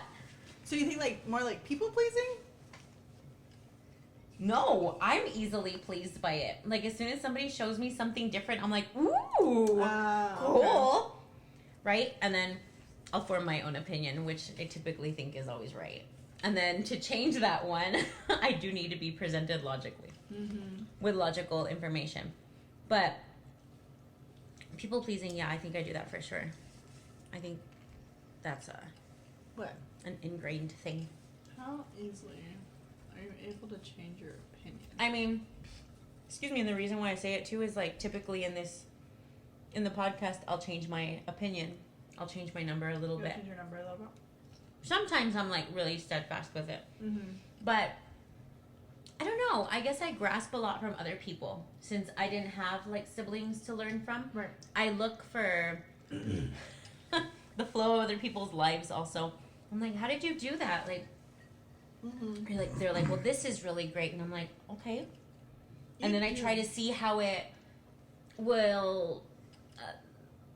So you think like more like people pleasing? No, I'm easily pleased by it. Like as soon as somebody shows me something different, I'm like, ooh, cool. Right? And then I'll form my own opinion, which I typically think is always right. And then to change that one, I do need to be presented logically with logical information. But people pleasing, yeah, I think I do that for sure. I think that's What? an ingrained thing. How easily are you able to change your opinion? I mean, excuse me, and the reason why I say it too is like typically in the podcast, I'll change my opinion. I'll change my number a little You bit. change your number a little bit. Sometimes I'm like really steadfast with it. Mm-hmm. But I don't know. I guess I grasp a lot from other people since I didn't have like siblings to learn from. Right. I look for the flow of other people's lives also. I'm like, how did you do that? Like, they're like, well, this is really great. And I'm like, okay. And then I try to see how it will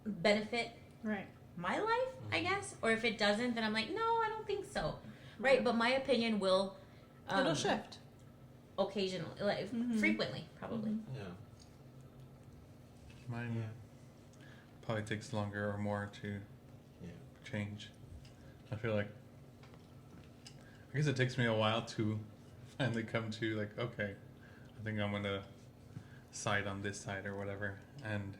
benefit Right. my life, I guess. Or if it doesn't, then I'm like, no, I don't think so. Right? But my opinion will It'll shift. occasionally, like frequently, probably. yeah. Mine probably takes longer or more to change. I feel like, I guess it takes me a while to finally come to like, okay, I think I'm gonna side on this side or whatever. And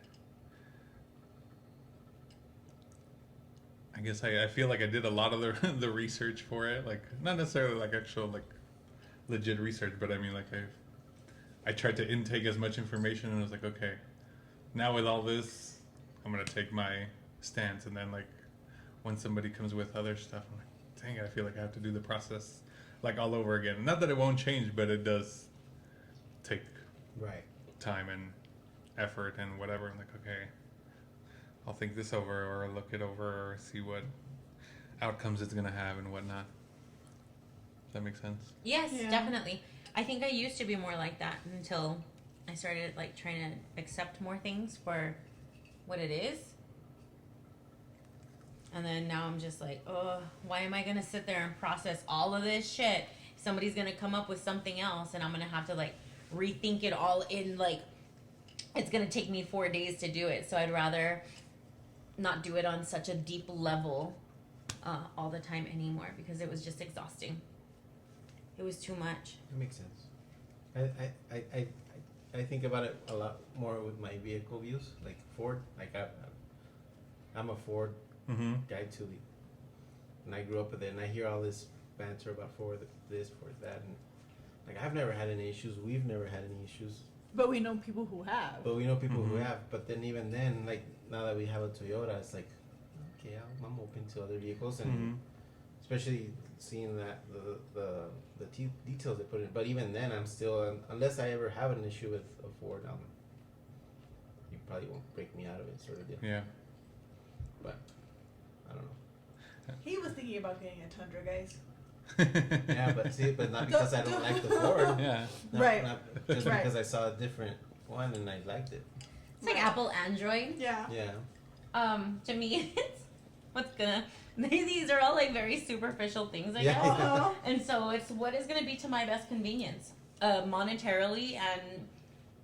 I guess I feel like I did a lot of the research for it, like not necessarily like actual like legit research, but I mean like I tried to intake as much information and I was like, okay, now with all this, I'm gonna take my stance, and then like when somebody comes with other stuff, I'm like, dang it, I feel like I have to do the process like all over again. Not that it won't change, but it does take time and effort and whatever. I'm like, okay, I'll think this over or look it over or see what outcomes it's gonna have and whatnot. Does that make sense? Yes, Yeah. definitely. I think I used to be more like that until I started like trying to accept more things for what it is. And then now I'm just like, oh, why am I gonna sit there and process all of this shit? Somebody's gonna come up with something else and I'm gonna have to like rethink it all in like, it's gonna take me 4 days to do it. So I'd rather not do it on such a deep level all the time anymore because it was just exhausting. It was too much. That makes sense. I think about it a lot more with my vehicle views, like Ford. Like I'm a Ford guy too, and I grew up with it, and I hear all this banter about Ford this, Ford that, and like I've never had any issues. We've never had any issues. But we know people who have. But we know people who have. But then even then, like now that we have a Toyota, it's like, okay, I'm open to other vehicles, and especially seeing that the details they put in. But even then, I'm still unless I ever have an issue with a Ford, you probably won't break me out of it, sort of deal. Yeah. But I don't know. He was thinking about getting a Tundra, guys. Yeah, but not because I don't like the Ford. Yeah. Not, Right. Not just Right. because I saw a different one and I liked it. It's like Apple, Android. Yeah. Yeah. To me, it's what's gonna. These are all like very superficial things, I Yeah. guess. Uh-huh. And so it's what is gonna be to my best convenience, monetarily and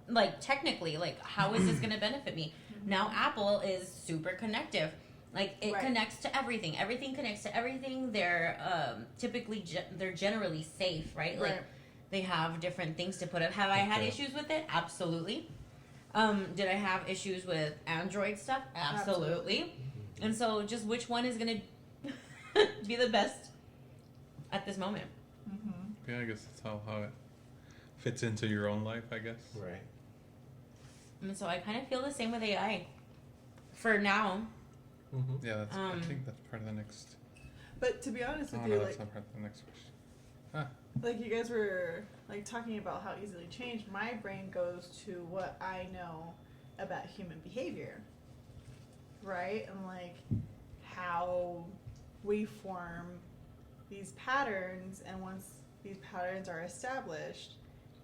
like technically. Like, how is this gonna benefit me? Now, Apple is super connective. Like, it Right. connects to everything. Everything connects to everything. They're typically they're generally safe, right? Like, Right. they have different things to put up. Have I had Okay. issues with it? Absolutely. Did I have issues with Android stuff? Absolutely. And so, just which one is gonna be the best at this moment? Yeah, I guess that's how it fits into your own life, I guess. Right. And so, I kind of feel the same with AI. For now, Mm-hmm. Yeah, that's. I think that's part of the next. But to be honest Oh with no, you, that's like not part of the next question. you guys were like talking about how easily changed, my brain goes to what I know about human behavior, right? And like how we form these patterns, and once these patterns are established,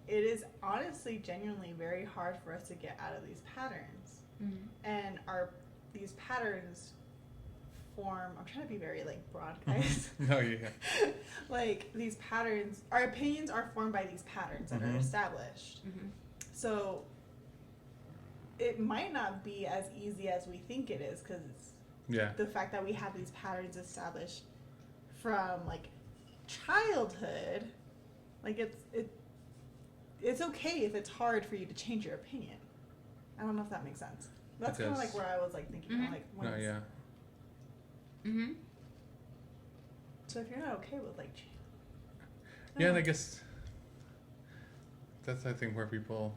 it is honestly genuinely very hard for us to get out of these patterns. And these patterns form, I'm trying to be very like broad, guys. No, yeah. Like these patterns, our opinions are formed by these patterns that are established. So it might not be as easy as we think it is, because Yeah. the fact that we have these patterns established from like childhood, like it's okay if it's hard for you to change your opinion. I don't know if that makes sense. That's It kind of does. like where I was like thinking, like when No, it's- yeah. So if you're not okay with like, Yeah, and I guess that's I think where people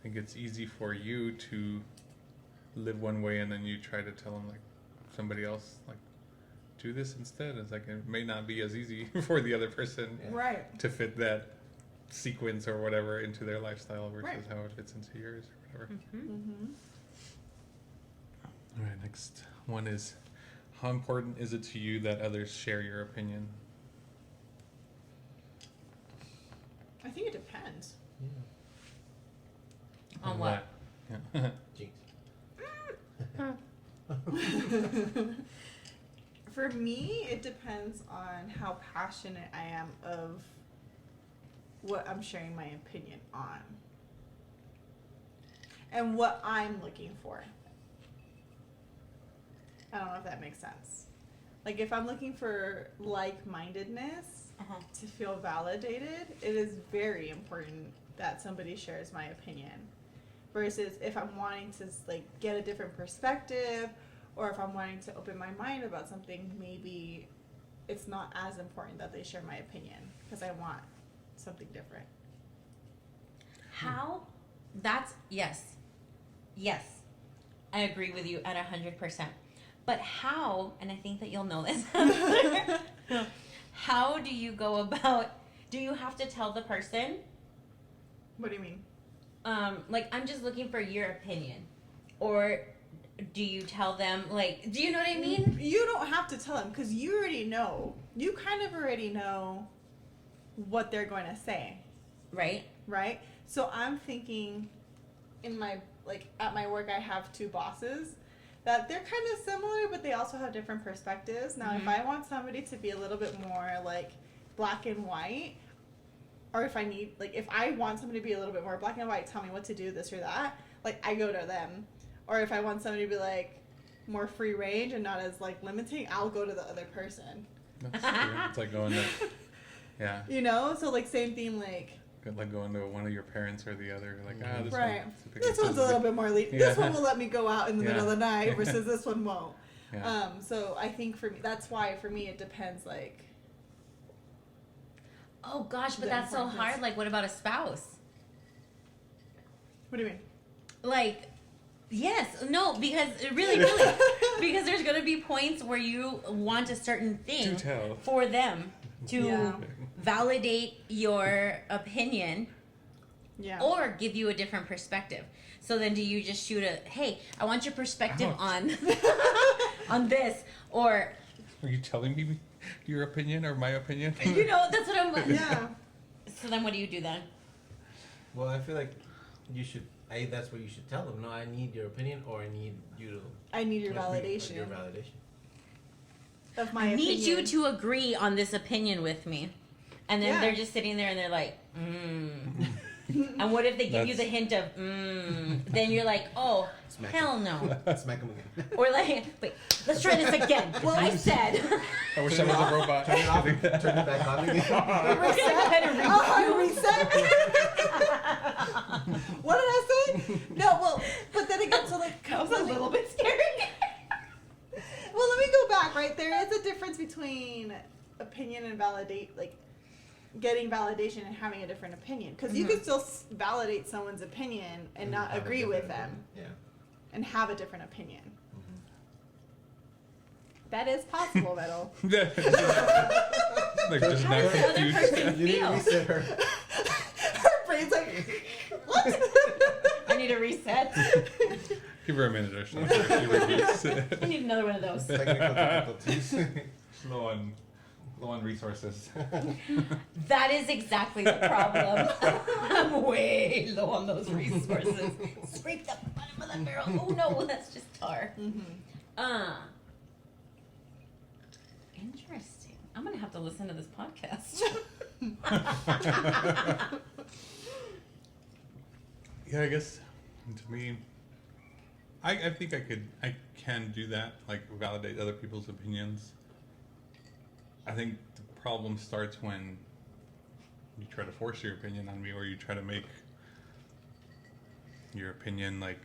think it's easy for you to live one way and then you try to tell them like somebody else like do this instead. It's like it may not be as easy for the other person Yeah. right, to fit that sequence or whatever into their lifestyle versus Right. how it fits into yours or whatever. All right, next one is, how important is it to you that others share your opinion? I think it depends. Yeah. On what? Yeah. Jinx. For me, it depends on how passionate I am of what I'm sharing my opinion on and what I'm looking for. I don't know if that makes sense. Like if I'm looking for like-mindedness to feel validated, it is very important that somebody shares my opinion. Versus if I'm wanting to like get a different perspective, or if I'm wanting to open my mind about something, maybe it's not as important that they share my opinion because I want something different. How? That's yes. I agree with you at 100%. But how? And I think that you'll know this. How do you go about? Do you have to tell the person? What do you mean? Like I'm just looking for your opinion, or do you tell them? Like, do you know what I mean? You don't have to tell them because you already know. You kind of already know what they're going to say. Right. Right? So I'm thinking in my, like, at my work, I have two bosses that they're kind of similar, but they also have different perspectives. Now, if I want somebody to be a little bit more, like, black and white, or if I need, like, if I want somebody to be a little bit more black and white, tell me what to do, this or that, like, I go to them. Or if I want somebody to be, like, more free range and not as, like, limiting, I'll go to the other person. That's true. It's like going to, yeah, You know? So, like, same thing, like going to one of your parents or the other. Like, this right. one. This one's a little bit more This Yeah. one will let me go out in the middle of the night versus this one won't. Yeah. So I think for me, that's why for me it depends. Like, Oh gosh, but The that's so importance. hard. Like, what about a spouse? what do you mean? Like, yes, no, because really, because there's gonna be points where you want a certain thing Do tell. for them to Yeah. validate your opinion Yeah. or give you a different perspective. So then, do you just shoot a, hey, I want your perspective Ouch. on this, or Are you telling me your opinion or my opinion? you know, that's what I'm. yeah. So then, what do you do then? Well, I feel like that's what you should tell them. No, I need your opinion, or I need you to. I need your agree with validation. Your validation. Of my I need opinion. you to agree on this opinion with me. And then Yeah. they're just sitting there and they're like, And what if they give you the That's- hint of, Then you're like, oh, Smack hell no. Smack them again. Or like, wait, let's try this again. Well, I said. I wish I was a robot. Turn it off. Turn it back on again. We're gonna kind of Reset. What did I say? No, well, but then again, so like, That was a little bit scary. well, let me go back. Right, there is a difference between opinion and validate, like getting validation and having a different opinion. Because you can still validate someone's opinion and not Have a agree different with them, opinion. and have a different opinion. Mm-hmm. That is possible, Metal. Like just not How does the other confused. person You need to feel? reset her. Her brain's like, what? I need a reset. Give her a minute or so. She reboots. I need another one of those. Technical difficulties. Low on resources. That is exactly the problem. I'm way low on those resources. Scrape the bottom of the barrel. Oh no, that's just tar. Interesting. I'm gonna have to listen to this podcast. Yeah, I guess to me, I think I can do that, like validate other people's opinions. I think the problem starts when you try to force your opinion on me, or you try to make your opinion like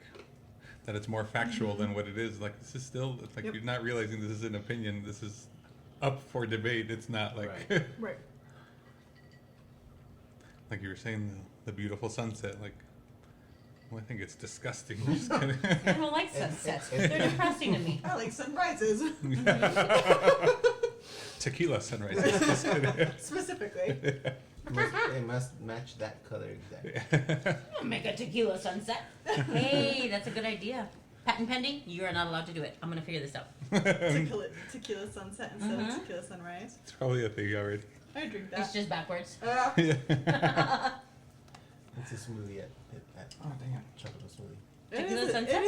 that it's more factual than what it is. Like this is still, it's like you're not realizing this is an opinion. This is up for debate. It's not like Right. like you were saying the beautiful sunset. Like, well, I think it's disgusting. I'm just kidding. I don't like sunsets. They're depressing to me. I like sunrises. Tequila sunrises. Just kidding. Specifically. It must match that color exactly. I'll make a tequila sunset. Hey, that's a good idea. Patent pending? You are not allowed to do it. I'm gonna figure this out. Tequila sunset instead of tequila sunrise. It's probably a thing already. I drink It's that. just backwards. Yeah. It's a smoothie at Oh, damn. chocolate smoothie. Tequila It is sunset? a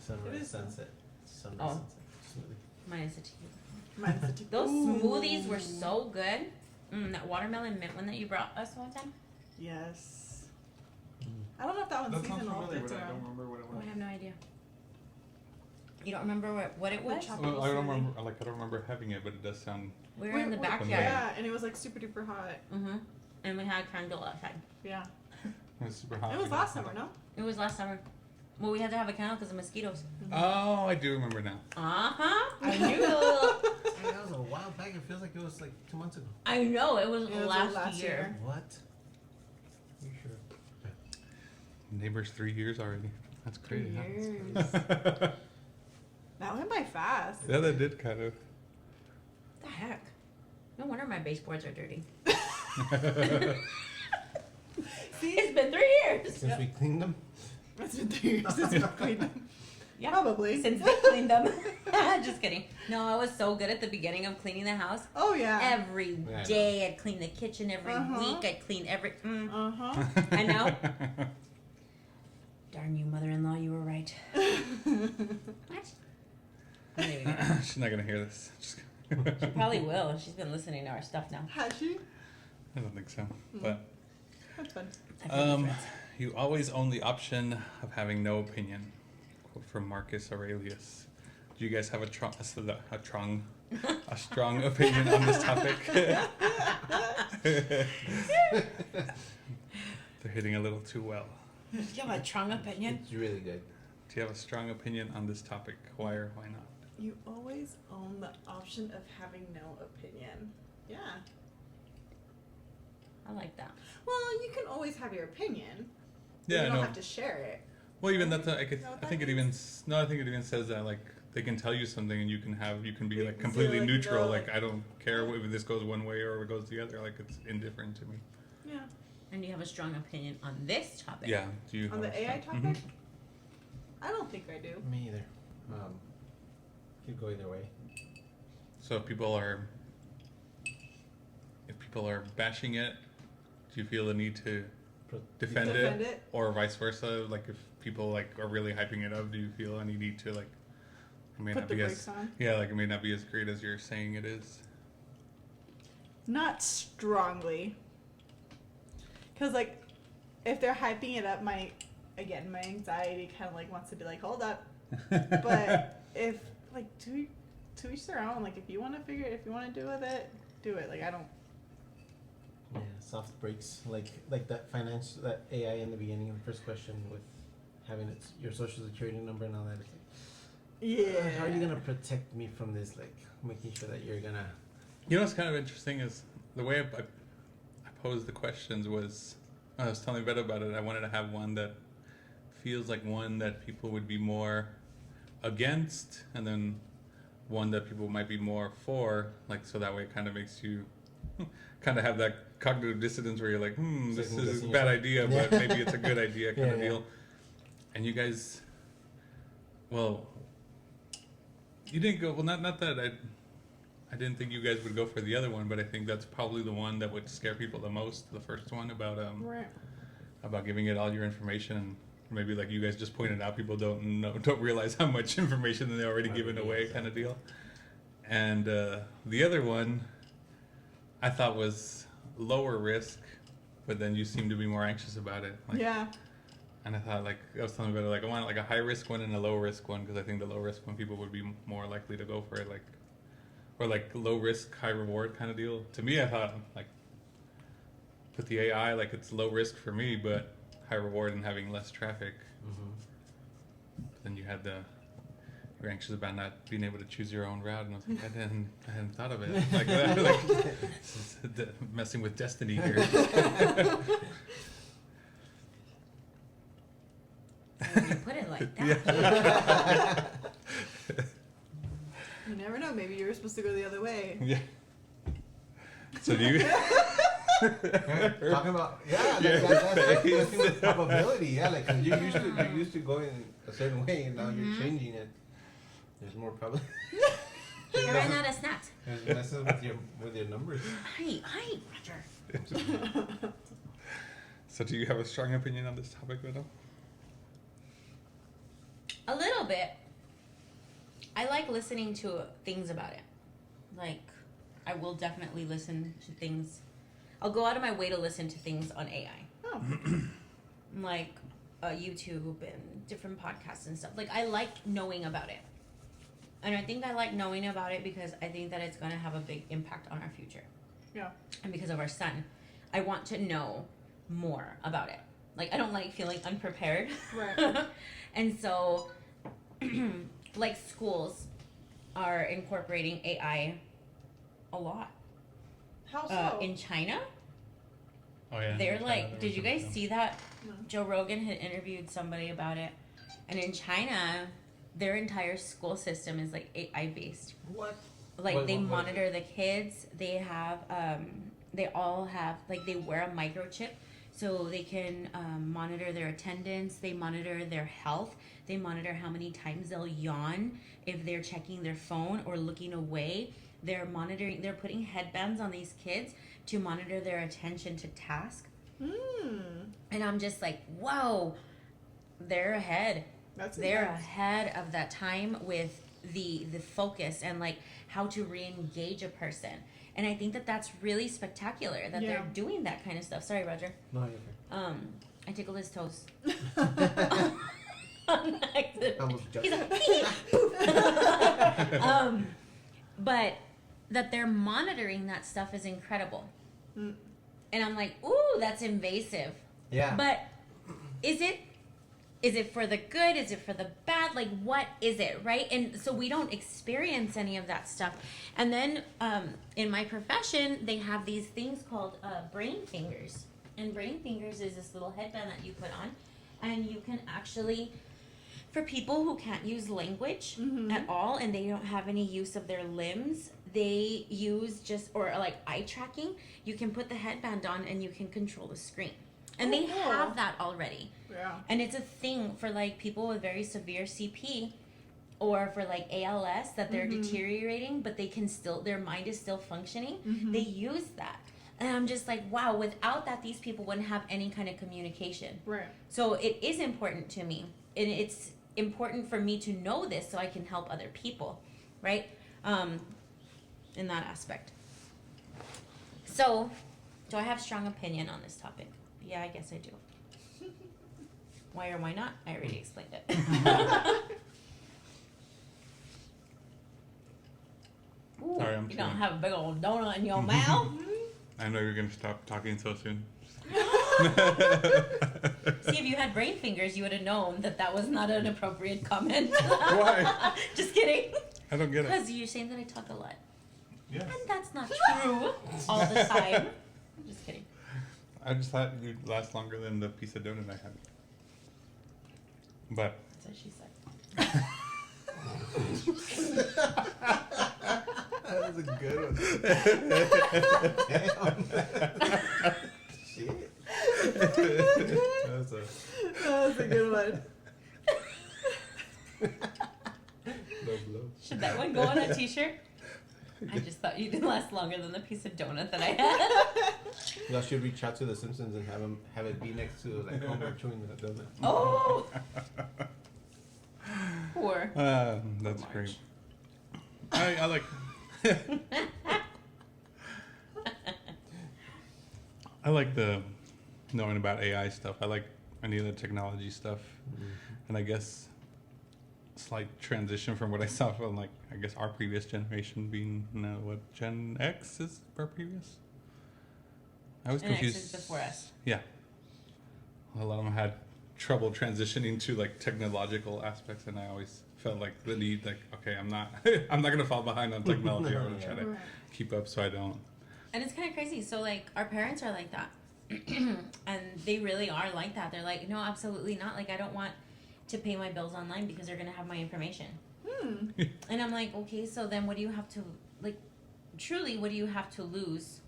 Sunrise, It is sunset. Sunrise, Oh. sunset. Smoothie. Mine is a tequila. mine's a tequila. Those smoothies were so good. That watermelon mint one that you brought us one time. Yes. I don't know if that one's seasonal. If it's around. remember what it Oh, I have no idea. You don't remember what it was? chocolate Well, I don't smoothie. remember. Like I don't remember having it, but it does sound. We were in the backyard. Yeah, and it was like super duper hot. And we had candle outside. Yeah. It was super hot. It was last summer, no? It was last summer. Well, we had to have a candle because of mosquitoes. Oh, I do remember now. Uh-huh. I knew. Hey, that was a while back. It feels like it was like 2 months ago. I know. It was, It was last year. What? You sure? Neighbors 3 years already. That's crazy. huh? Years. That went by fast. Yeah, that did kind of. What the heck? No wonder my baseboards are dirty. See? It's been 3 years. Since we cleaned them? It's been 3 years since we cleaned them. Yeah. Probably. Since they cleaned them. Just kidding. No, I was so good at the beginning of cleaning the house. Oh, yeah. Every Yeah, I day I'd clean the kitchen. Every week I'd clean every... Uh-huh. I know. Darn you, mother-in-law, you were right. What? There we go. She's not gonna hear this. Just She probably will. She's been listening to our stuff now. Has she? I don't think so. But That's fun. I feel different. you always own the option of having no opinion. Quote from Marcus Aurelius. Do you guys have a strong opinion on this topic? They're hitting a little too well. Do you have a strong opinion? It's really good. Do you have a strong opinion on this topic? Why or why not? You always own the option of having no opinion. Yeah. I like that. Well, you can always have your opinion. But Yeah, you don't no. have to share it. Well, even that's Know what I think that it even no, I think it even says that like they can tell you something and you can be like So, completely like, neutral. go, Like like- I don't care if this goes one way or if it goes the other. Like it's indifferent to me. Yeah. And you have a strong opinion on this topic. Yeah. Do you On have the a AI strong- topic? I don't think I do. Me either. Could go either way. So if people are bashing it, do you feel the need to defend Defend it, it. or vice versa? Like if people like are really hyping it up, do you feel any need to like? It may Put not the be brakes as on. like it may not be as great as you're saying it is. Not strongly. Because, like, if they're hyping it up, my anxiety kind of, like, wants to be like, hold up. But if, like, to each their own. Like, if you want to figure it, if you want to do with it, do it. Like, I don't. Yeah, soft breaks, like that AI in the beginning of the first question with having your social security number and all that. It's like, Yeah. how are you gonna protect me from this? Like making sure that you're gonna. You know what's kind of interesting is the way I posed the questions was, I was telling Beto about it, I wanted to have one that feels like one that people would be more against, and then one that people might be more for, like, so that way it kind of makes you kind of have that cognitive dissonance where you're like, this is a bad idea, but maybe it's a good idea kind of deal. And you guys, well, you didn't go, well, not that I didn't think you guys would go for the other one, but I think that's probably the one that would scare people the most, the first one about Right. about giving it all your information, and maybe like you guys just pointed out, people don't realize how much information they're already giving away kind of deal. And the other one I thought was lower risk, but then you seem to be more anxious about it. Like, Yeah. and I thought, like, I was telling you about it, like, I want like a high risk one and a low risk one, because I think the low risk one people would be more likely to go for it, like, or like low risk, high reward kind of deal. To me, I thought, like, with the AI, like, it's low risk for me, but high reward and having less traffic. Mm-hmm. Then you had you're anxious about not being able to choose your own route, and I was like, I hadn't thought of it like that. Like, this is messing with destiny here. When you put it like that. You never know. Maybe you were supposed to go the other way. Yeah. So do you? Talking about that's probability, like 'cause you used to go in a certain way and now you're changing it. There's more probability. I ran out of snacks. It messes with your numbers. Hi, Roger. So do you have a strong opinion on this topic, Vito? A little bit. I like listening to things about it. Like, I will definitely listen to things. I'll go out of my way to listen to things on AI. Oh. Like YouTube and different podcasts and stuff. Like, I like knowing about it. And I think I like knowing about it because I think that it's going to have a big impact on our future. Yeah. And because of our son. I want to know more about it. Like, I don't like feeling unprepared. Right. And so, like, schools are incorporating AI a lot. How so? In China, Oh yeah. they're like, did you guys see that? No. Joe Rogan had interviewed somebody about it. And in China, their entire school system is like AI based. What? Like, they What is monitor the kids. They have, they all have, like, they wear a microchip so they can monitor their attendance. They monitor their health. They monitor how many times they'll yawn if they're checking their phone or looking away. They're monitoring, they're putting headbands on these kids to monitor their attention to task. And I'm just like, whoa, they're ahead. They're ahead of that time with the focus and like how to re-engage a person. And I think that that's really spectacular that they're doing that kind of stuff. Sorry, Roger. No, you're okay. I tickled his toes. Almost He's like, but that they're monitoring that stuff is incredible. And I'm like, ooh, that's invasive. Yeah. But is it for the good? Is it for the bad? Like, what is it, right? And so we don't experience any of that stuff. And then in my profession, they have these things called brain fingers. And brain fingers is this little headband that you put on. And you can actually, for people who can't use language at all and they don't have any use of their limbs, they use or like eye tracking. You can put the headband on and you can control the screen. And they have that already. Yeah. And it's a thing for like people with very severe CP or for like ALS that they're deteriorating, but they can still, their mind is still functioning. They use that. And I'm just like, wow, without that, these people wouldn't have any kind of communication. Right. So it is important to me. And it's important for me to know this so I can help other people, right? In that aspect. So, do I have strong opinion on this topic? Yeah, I guess I do. Why or why not? I already explained it. Ooh, Sorry, I'm you don't chewing. have a big old donut in your mouth. I know you're gonna stop talking so soon. See, if you had brain fingers, you would have known that that was not an appropriate comment. Why? Just kidding. I don't get it. Because you're saying that I talk a lot. Yes. And that's not true all the time. Just kidding. I just thought you'd last longer than the piece of donut I had. But That's what she said. That was a good one. Shit. That was a good one. Low blow. Should that one go on a t-shirt? I just thought you didn't last longer than the piece of donut that I had. Y'all should reach out to the Simpsons and have it be next to like Homer chewing the donut. Oh! Poor. that's March. great. I like. I like the knowing about AI stuff. I like any of the technology stuff, and I guess slight transition from what I saw from like I guess our previous generation being what Gen X is our previous. I was And X confused. is before us. Yeah, a lot of them had trouble transitioning to like technological aspects, and I always felt like the need, like, okay, I'm not gonna fall behind on technology. I'm gonna try to Right. keep up so I don't. And it's kind of crazy. So, like, our parents are like that. And they really are like that. They're like, no, absolutely not. Like, I don't want to pay my bills online because they're going to have my information. And I'm like, okay, so then what do you have to, like, truly, what do you have to lose?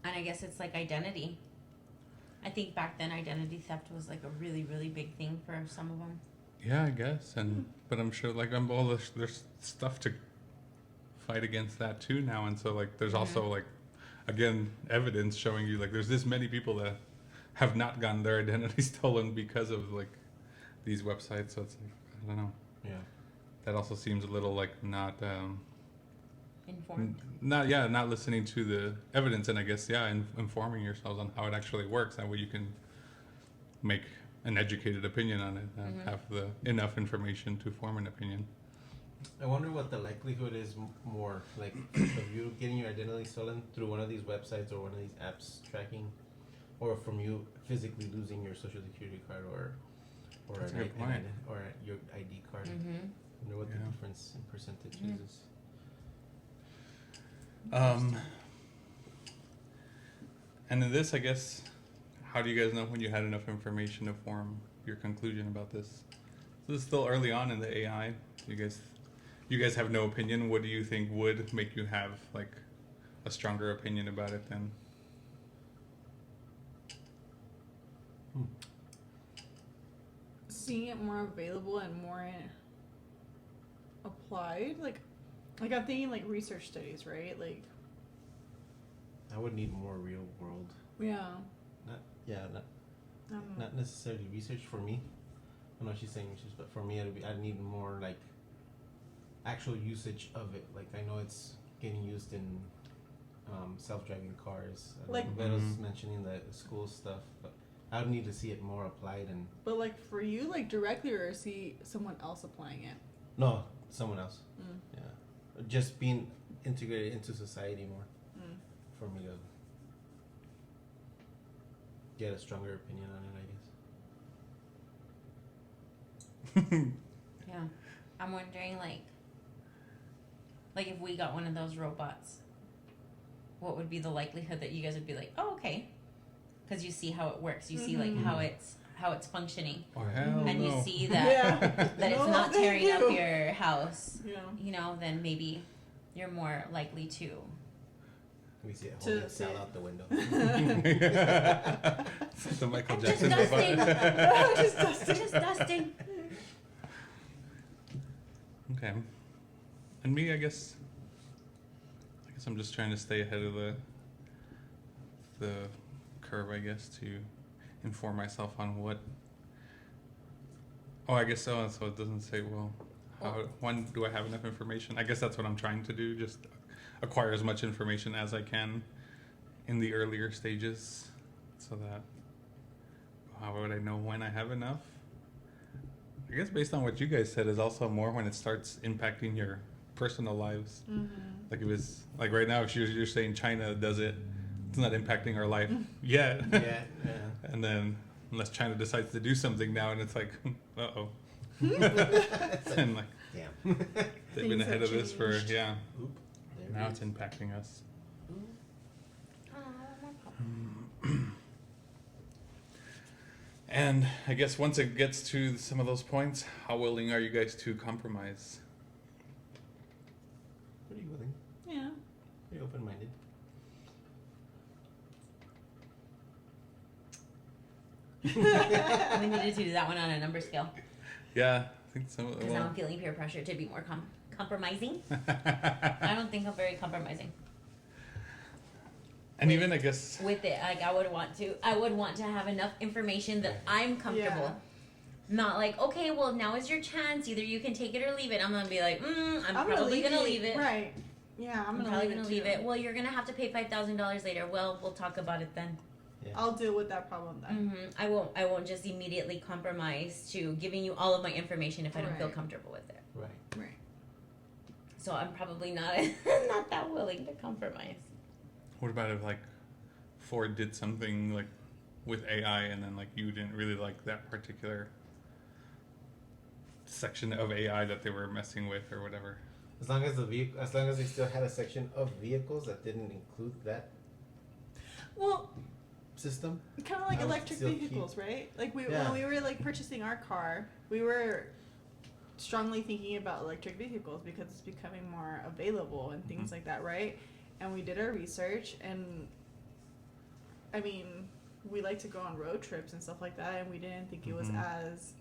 And I guess it's like identity. I think back then identity theft was like a really, really big thing for some of them. Yeah, I guess, and but I'm sure like there's stuff to fight against that too now, and so like there's also like again evidence showing you like there's this many people that have not gotten their identity stolen because of like these websites. So it's like I don't know. Yeah. That also seems a little like not Informed. not listening to the evidence, and I guess informing yourselves on how it actually works. That way you can make an educated opinion on it and have the enough information to form an opinion. I wonder what the likelihood is more like of you getting your identity stolen through one of these websites or one of these apps tracking, or from you physically losing your social security card or That's a good point. or your ID card. Mm-hmm. I wonder what the Yeah. difference in percentage Yeah. is. And in this, I guess, how do you guys know when you had enough information to form your conclusion about this? This is still early on in the AI. You guys have no opinion. What do you think would make you have like a stronger opinion about it than? Seeing it more available and more applied, like I'm thinking like research studies, right? Like, I would need more real world. yeah, Not necessarily research for me. I know she's saying research, but for me, I'd need more like actual usage of it. Like I know it's getting used in self-driving cars. Like- Vero's mentioning the school stuff, but I would need to see it more applied and but like for you, like directly, or see someone else applying it. no, someone else. Mm. Yeah, just being integrated into society more Mm. for me to get a stronger opinion on it, I guess. Yeah. I'm wondering, like if we got one of those robots, what would be the likelihood that you guys would be like, oh, okay. Because you see how it works. You see, like, how it's functioning. Oh hell And no. you see that Yeah. that it's No, not thank tearing up you. your house, Yeah. you know, then maybe you're more likely to. We see it To holding see Sal it. out the window. The Michael I'm just Jackson dusting. robot. Just dusting. Just dusting. Okay. And me, I guess I'm just trying to stay ahead of the the curve, I guess, to inform myself on what. Oh, I guess so. So it doesn't say, well, when do I have enough information? I guess that's what I'm trying to do, just acquire as much information as I can in the earlier stages, so that how would I know when I have enough? I guess based on what you guys said is also more when it starts impacting your personal lives. Mm-hmm. Like it was like right now, if you're saying China does it, it's not impacting our life yet. Yeah. And then unless China decides to do something now, and it's like, uh-oh. And like, Damn. they've been Things ahead have of this for, changed. yeah. Oop, there Now it it's is. impacting us. And I guess once it gets to some of those points, how willing are you guys to compromise? Pretty willing. Yeah. Pretty open-minded. We needed to do that one on a number scale Yeah, I think some. because now I'm feeling peer pressure to be more compromising. I don't think I'm very compromising And even I guess with it. Like I would want to have enough information that I'm comfortable. Yeah. Not like, okay, well now is your chance. Either you can take it or leave it. I'm gonna be like, I'm gonna probably gonna leave it. Right. Yeah, I'm gonna probably leave gonna it leave too. it. Well, you're gonna have to pay $5,000 later. Well, we'll talk about it then. Yeah. I'll deal with that problem then. I won't just immediately compromise to giving you all of my information if I don't feel Right. comfortable with it. Right. Right. So I'm probably not not that willing to compromise. what about if like Ford did something like with AI and then like you didn't really like that particular section of AI that they were messing with or whatever? As long as as long as they still had a section of vehicles that didn't include that Well, system. kind of like I would electric still keep- vehicles, right? Like Yeah. when we were like purchasing our car, we were strongly thinking about electric vehicles because it's becoming more available and things like that, right? And we did our research, and I mean, we like to go on road trips and stuff like that, and we didn't think it was as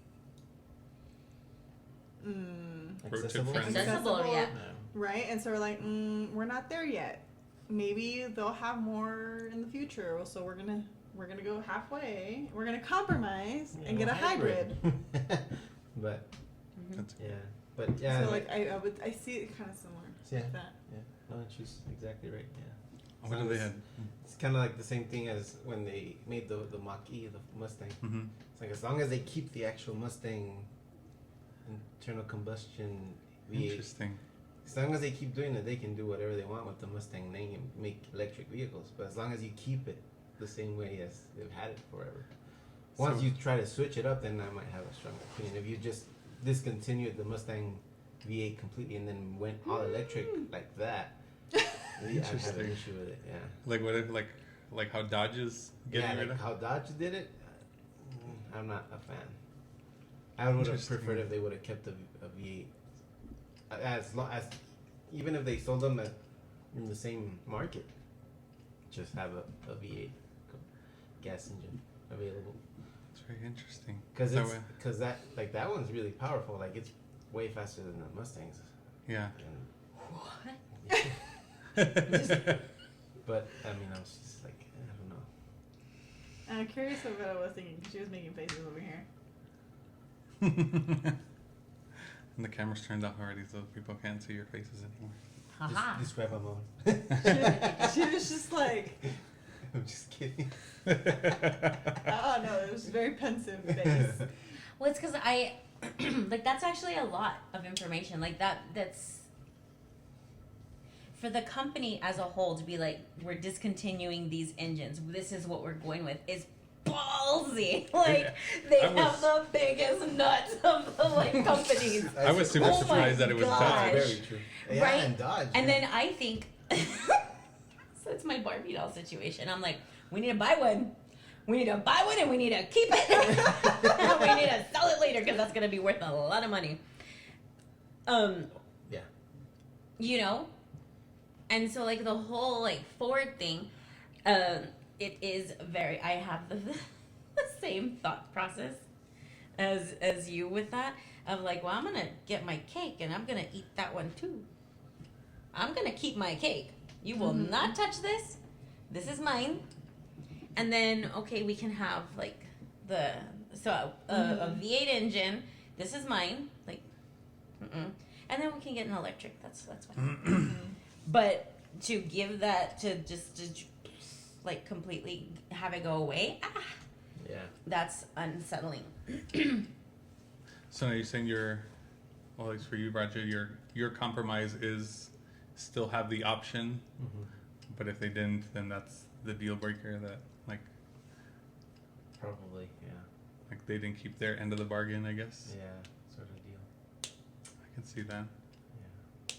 Road trip Accessible. friendly. Accessible, yeah. right. And so we're like, we're not there yet. Maybe they'll have more in the future. So we're gonna go halfway. We're gonna compromise and get a hybrid. But That's, yeah, but yeah, So like I see it kind of similar Yeah. like that. no, she's exactly right. Yeah, what do they had? it's kind of like the same thing as when they made the Mach-E, the Mustang. Mm-hmm. It's like as long as they keep the actual Mustang internal combustion V8, Interesting. as long as they keep doing it, they can do whatever they want with the Mustang name and make electric vehicles. But as long as you keep it the same way as they've had it forever. Once So- you try to switch it up, then I might have a strong opinion. If you just discontinued the Mustang V8 completely and then went all electric like that, I'd have an Interesting. issue with it. Yeah. Like what if like how Dodge is getting Yeah, rid like of? how Dodge did it, I'm not a fan. I would have Interesting. preferred if they would have kept a V8. As long as, even if they sold them in the same market, just have a V8 gas engine available. It's very interesting. Because That it's way- because that one's really powerful. Like it's way faster than the Mustangs. Yeah. What? But I mean, I was just like, I don't know. I'm curious what I was thinking because she was making faces over here. And the camera's turned off already, so people can't see your faces anymore. Haha. Describe a moment. She was just like, I'm just kidding. I don't know. It was a very pensive face. Well, it's because I like that's actually a lot of information. Like that's for the company as a whole to be like, we're discontinuing these engines. This is what we're going with. Is ballsy. Like they I was- have the biggest nuts of the like companies. I was super Oh my surprised that it was gosh. Dodge. Very true. Yeah, Right? and Dodge. And yeah. then I think so it's my Barbie doll situation. I'm like, we need to buy one. We need to buy one and we need to keep it. We need to sell it later because that's gonna be worth a lot of money. Yeah. You know? And so like the whole like Ford thing, it is very I have the same thought process as you with that. Of like, well, I'm gonna get my cake and I'm gonna eat that one too. I'm gonna keep my cake. You will not touch this. This is mine. And then, okay, we can have like a V8 engine. This is mine. Like, and then we can get an electric. That's fine. But to give that to like completely have it go away, that's unsettling. So now you're saying well, at least for you, Roger, your compromise is still have the option, but if they didn't, then that's the deal breaker. That like Probably, yeah. like they didn't keep their end of the bargain, I guess. Yeah, sort of deal. I can see that. Yeah.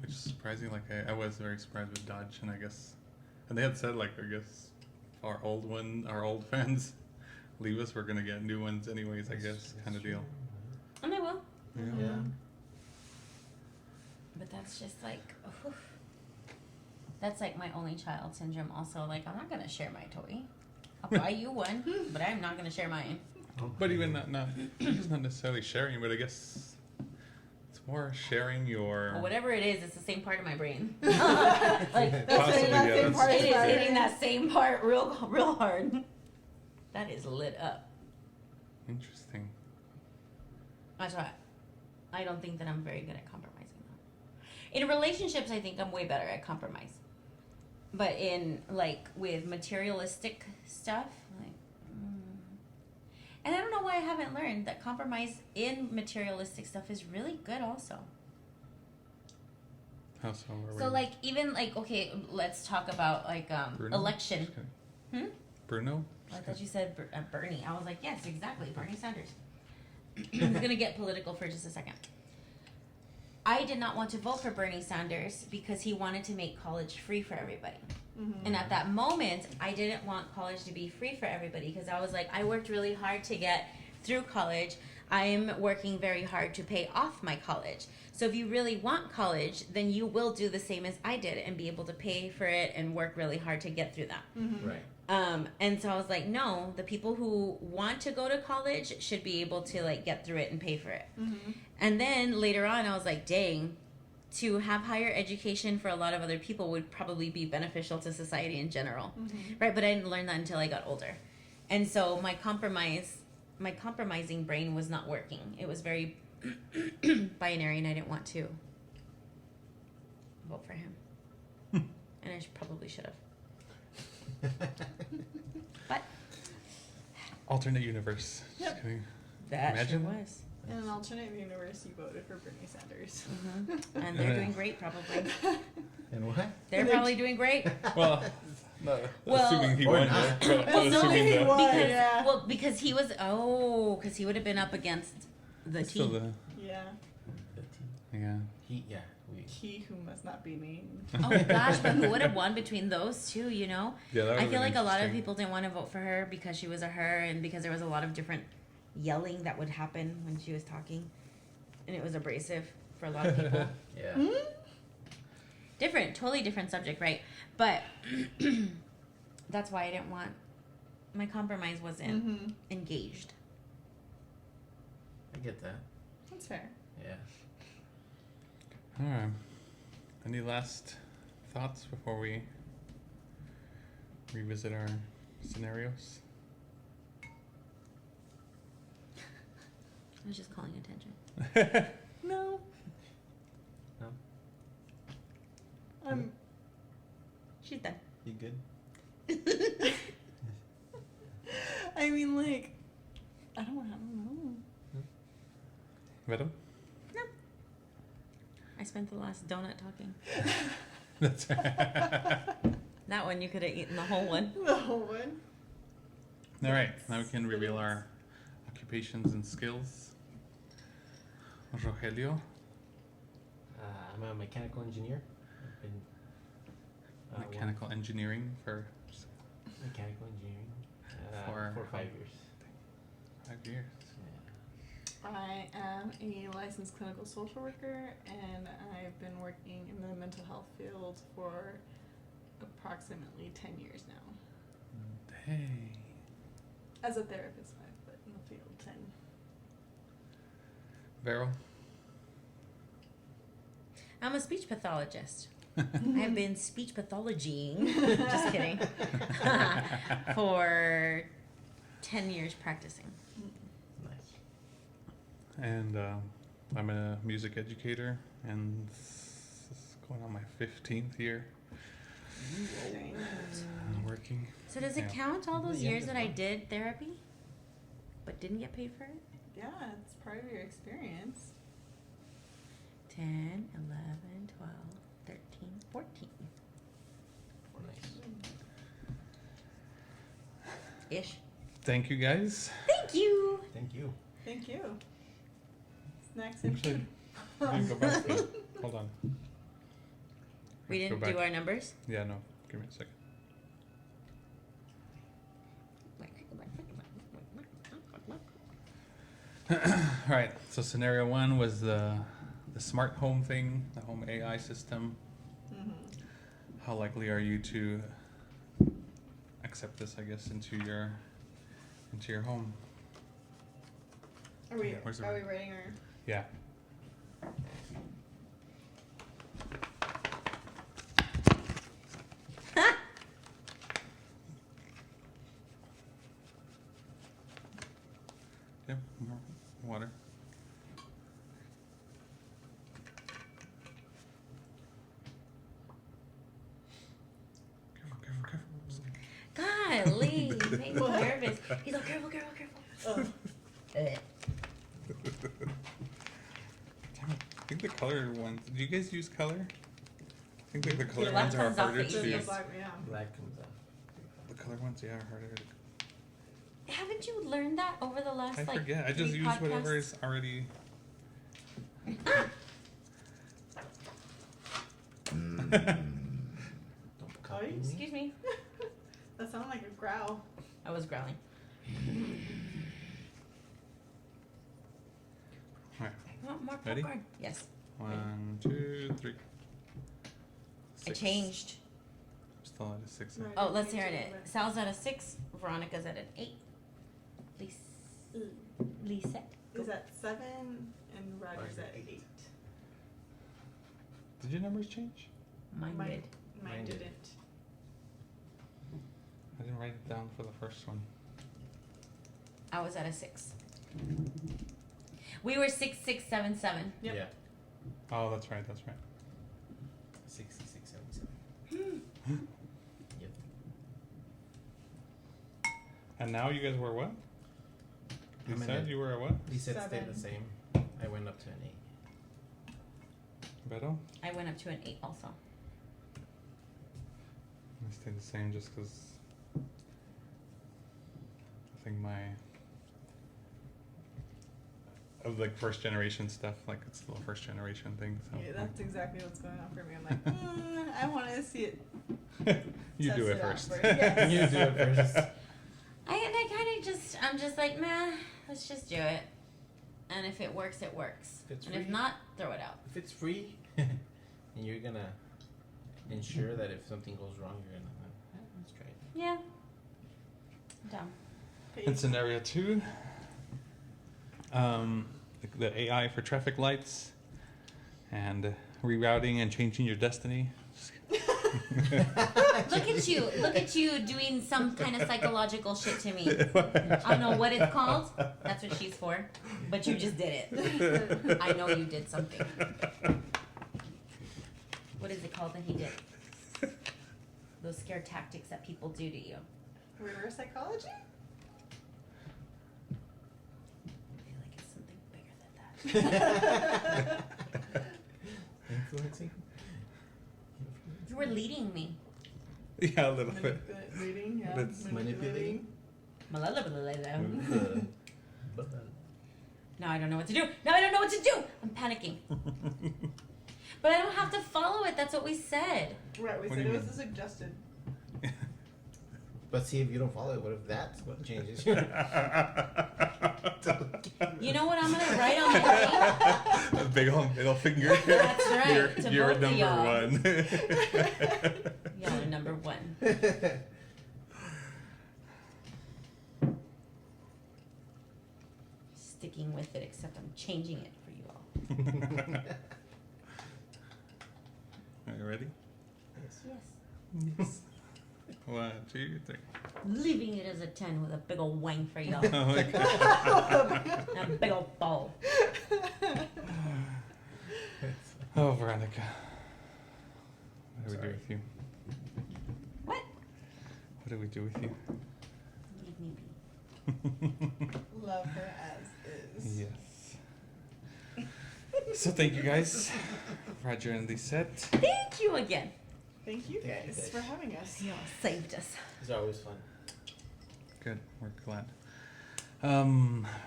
Which is surprising. Like I was very surprised with Dodge, and I guess, and they had said like I guess our old fans leave us, we're gonna get new ones anyways. I guess kind of deal. And they will. Yeah. But that's just like, that's like my only child syndrome. Also, like I'm not gonna share my toy. I'll buy you one, but I'm not gonna share mine. But even not it's not necessarily sharing, but I guess it's more sharing your. Well, whatever it is, it's the same part of my brain. Like Possibly, yeah, same that's- part it is fire. hitting that same part real hard. That is lit up. Interesting. That's why I don't think that I'm very good at compromising though. In relationships, I think I'm way better at compromise. But in like with materialistic stuff, like, and I don't know why I haven't learned that compromise in materialistic stuff is really good also. How so? So like even like okay, let's talk about like Bruno? election. Just kidding. Bruno? I thought you said Bernie. I was like, yes, exactly, Bernie Sanders. I'm gonna get political for just a second. I did not want to vote for Bernie Sanders because he wanted to make college free for everybody. And at that moment, I didn't want college to be free for everybody because I was like, I worked really hard to get through college. I'm working very hard to pay off my college. So if you really want college, then you will do the same as I did and be able to pay for it and work really hard to get through that. Right. And so I was like, no, the people who want to go to college should be able to like get through it and pay for it. And then later on, I was like, dang, to have higher education for a lot of other people would probably be beneficial to society in general. Right. But I didn't learn that until I got older. And so my compromising brain was not working. It was very binary and I didn't want to vote for him. And I probably should have. But Alternate universe. Yep. Just kidding. that Imagine sure that. was. In an alternate universe, you voted for Bernie Sanders. And they're doing great, probably. And what? They're probably doing great. Well, no, Well- assuming he Or won. not. But Assuming assuming he that- won. Because, Yeah. well, because he was, because he would have been up against the Still team. Yeah. Yeah. He who must not be named. Oh gosh, but who would have won between those two, you know? Yeah, that I would've feel been like a lot of interesting. people didn't want to vote for her because she was a her and because there was a lot of different yelling that would happen when she was talking. And it was abrasive for a lot of people. Yeah. Totally different subject, right? But that's why I didn't want, my compromise wasn't engaged. I get that. That's fair. Yeah. All right. Any last thoughts before we revisit our scenarios? I was just calling attention. No. No? She's done. You good? I mean, like, I don't know. Madam? No. I spent the last donut talking. That's That one you could have eaten the whole one. The whole one. all right. Now we can reveal our occupations and skills. Rogelio, I'm a mechanical engineer. I've been mechanical engineering for mechanical engineering For- for 5 years. 5 years. Yeah. I am a licensed clinical social worker, and I've been working in the mental health field for approximately 10 years now. Hey. As a therapist, 5, but in the field, 10. Vero? I'm a speech pathologist. I have been speech pathologying, just kidding, for 10 years practicing. Nice. And I'm a music educator, and this is going on my 15th year working. So does it Yeah. count all those Yeah, years it's that I fun. did therapy, but didn't get paid for it? Yeah, it's part of your experience. 10, 11, 12, 13, 14. Nice. Ish. Thank you guys. Thank you. Thank you. Thank you. Snacks and Actually, food. let me go back to it. Hold on. We Let's go didn't do back. our numbers? Yeah, no. Give me a second. All right. So scenario 1 was the smart home thing, the home AI system. Mhm. How likely are you to accept this, I guess, into your home? Are we Where's the- writing our? Yeah. Yep. More water. Careful, careful, careful. Golly, you made me nervous. He's like, careful, careful, careful. Oh. Eh. Damn it. I think the color ones. Do you guys use color? I think like the color left ones are hand's off harder the to The easiest. black, yeah. Black comes out. The color ones, yeah, are harder. To, Haven't you learned that over the last I like forget. I just 3 use whatever podcasts? is already. Don't copy Sorry? me. Excuse me. That sounded like a growl. I was growling. Alright. I want more Ready? popcorn. Yes. 1, 2, 3. I changed. Still at a 6. Right. Oh, let's hear it. Sal's at a 6. Veronica's at an 8. Lisa. Is at 7 and Roger's at 8. Did your numbers change? Mine Mine- did. Mine Mine did. didn't. I didn't write it down for the first one. I was at a 6. We were 6, 6, 7, 7. Yep. Yeah. Oh, that's right. That's right. 66, 77. Yep. And now you guys were what? You I'm in said it. you were at what? He said stayed 7. the same. I went up to an 8. Beto? I went up to an 8 also. I stayed the same just because I think my of like first generation stuff, like it's the first generation thing. So Yeah, that's exactly what's going on for me. I'm like, I want to see it. you test do it out first. Yes. You do it first. I kind of just, I'm just like, meh, let's just do it. And if it works, it works. If it's And if free. not, throw it out. If it's free, and you're gonna ensure that if something goes wrong, you're gonna let's try it. Yeah. Dumb. In scenario 2, the AI for traffic lights and rerouting and changing your destiny. Look at you doing some kind of psychological shit to me. I don't know what it's called. That's what she's for. But you just did it. I know you did something. What is it called that he did? Those scare tactics that people do to you. Reverse psychology? I feel like it's something bigger than that. Influencing. You were leading me. Yeah, a little bit. Reading, yeah. That's manipulating. Now But I don't know what to do. Now I don't know what to do. I'm panicking. But I don't have to follow it. That's what we said. Right, we What said do you it was mean? a suggested. But see, if you don't follow it, what if that's what changes? You know what I'm gonna write on the thing? A big old middle finger. That's right, You're, to you're both of number y'all. 1. Y'all are number 1. Sticking with it, except I'm changing it for you all. Are you ready? Yes. 1, 2, 3. Leaving it as a 10 with a big old wang for y'all. Oh my God. And a big old ball. Oh, Veronica. What do we do with you? What? What do we do with you? Leave me be. Love her as is. Yes. So thank you guys. Roger and Lisette. Thank you again. Thank you guys for having us. Y'all saved us. These are always fun. Good, we're glad.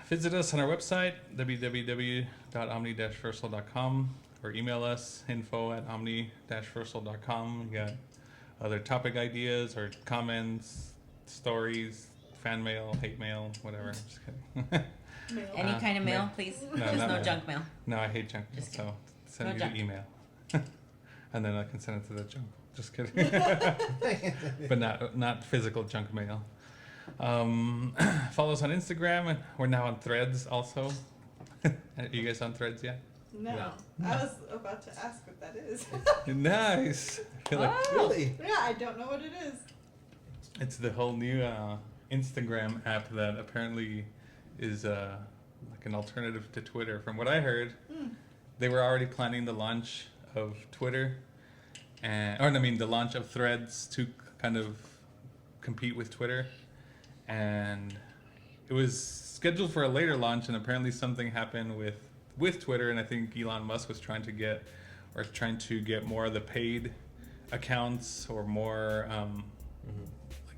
Visit us on our website, www.omni-versal.com, or email us, info@omni-versal.com. You got other topic ideas or comments, stories, fan mail, hate mail, whatever. Just kidding. Mail. Any kind of mail, mail. please. No, Just not no mail. junk mail. No, I hate junk mail, Just so send No me junk. the email. And then I can send it to the junk. Just kidding. But not physical junk mail. Follow us on Instagram, and we're now on Threads also. Are you guys on Threads yet? No. No. I was about to ask what that is. Nice. I feel like Oh. Really? Yeah, I don't know what it is. it's the whole new Instagram app that apparently is like an alternative to Twitter. From what I heard, they were already planning the launch of Twitter, the launch of Threads to kind of compete with Twitter, and it was scheduled for a later launch, and apparently something happened with Twitter, and I think Elon Musk was trying to get more of the paid accounts, or more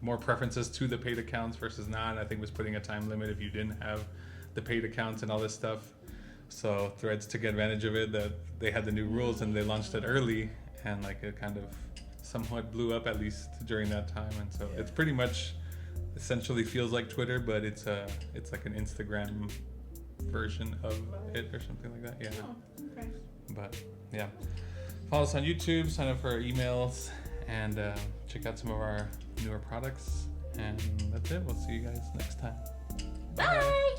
more preferences to the paid accounts versus not. I think was putting a time limit if you didn't have the paid accounts and all this stuff. So Threads took advantage of it, that they had the new rules and they launched it early, and like it kind of somewhat blew up, at least during that time. And so it's pretty much essentially feels like Twitter, but it's like an Instagram version of it or something like that. Yeah. Oh, okay. But yeah, follow us on YouTube, sign up for our emails, and check out some of our newer products. And that's it. We'll see you guys next time. Bye.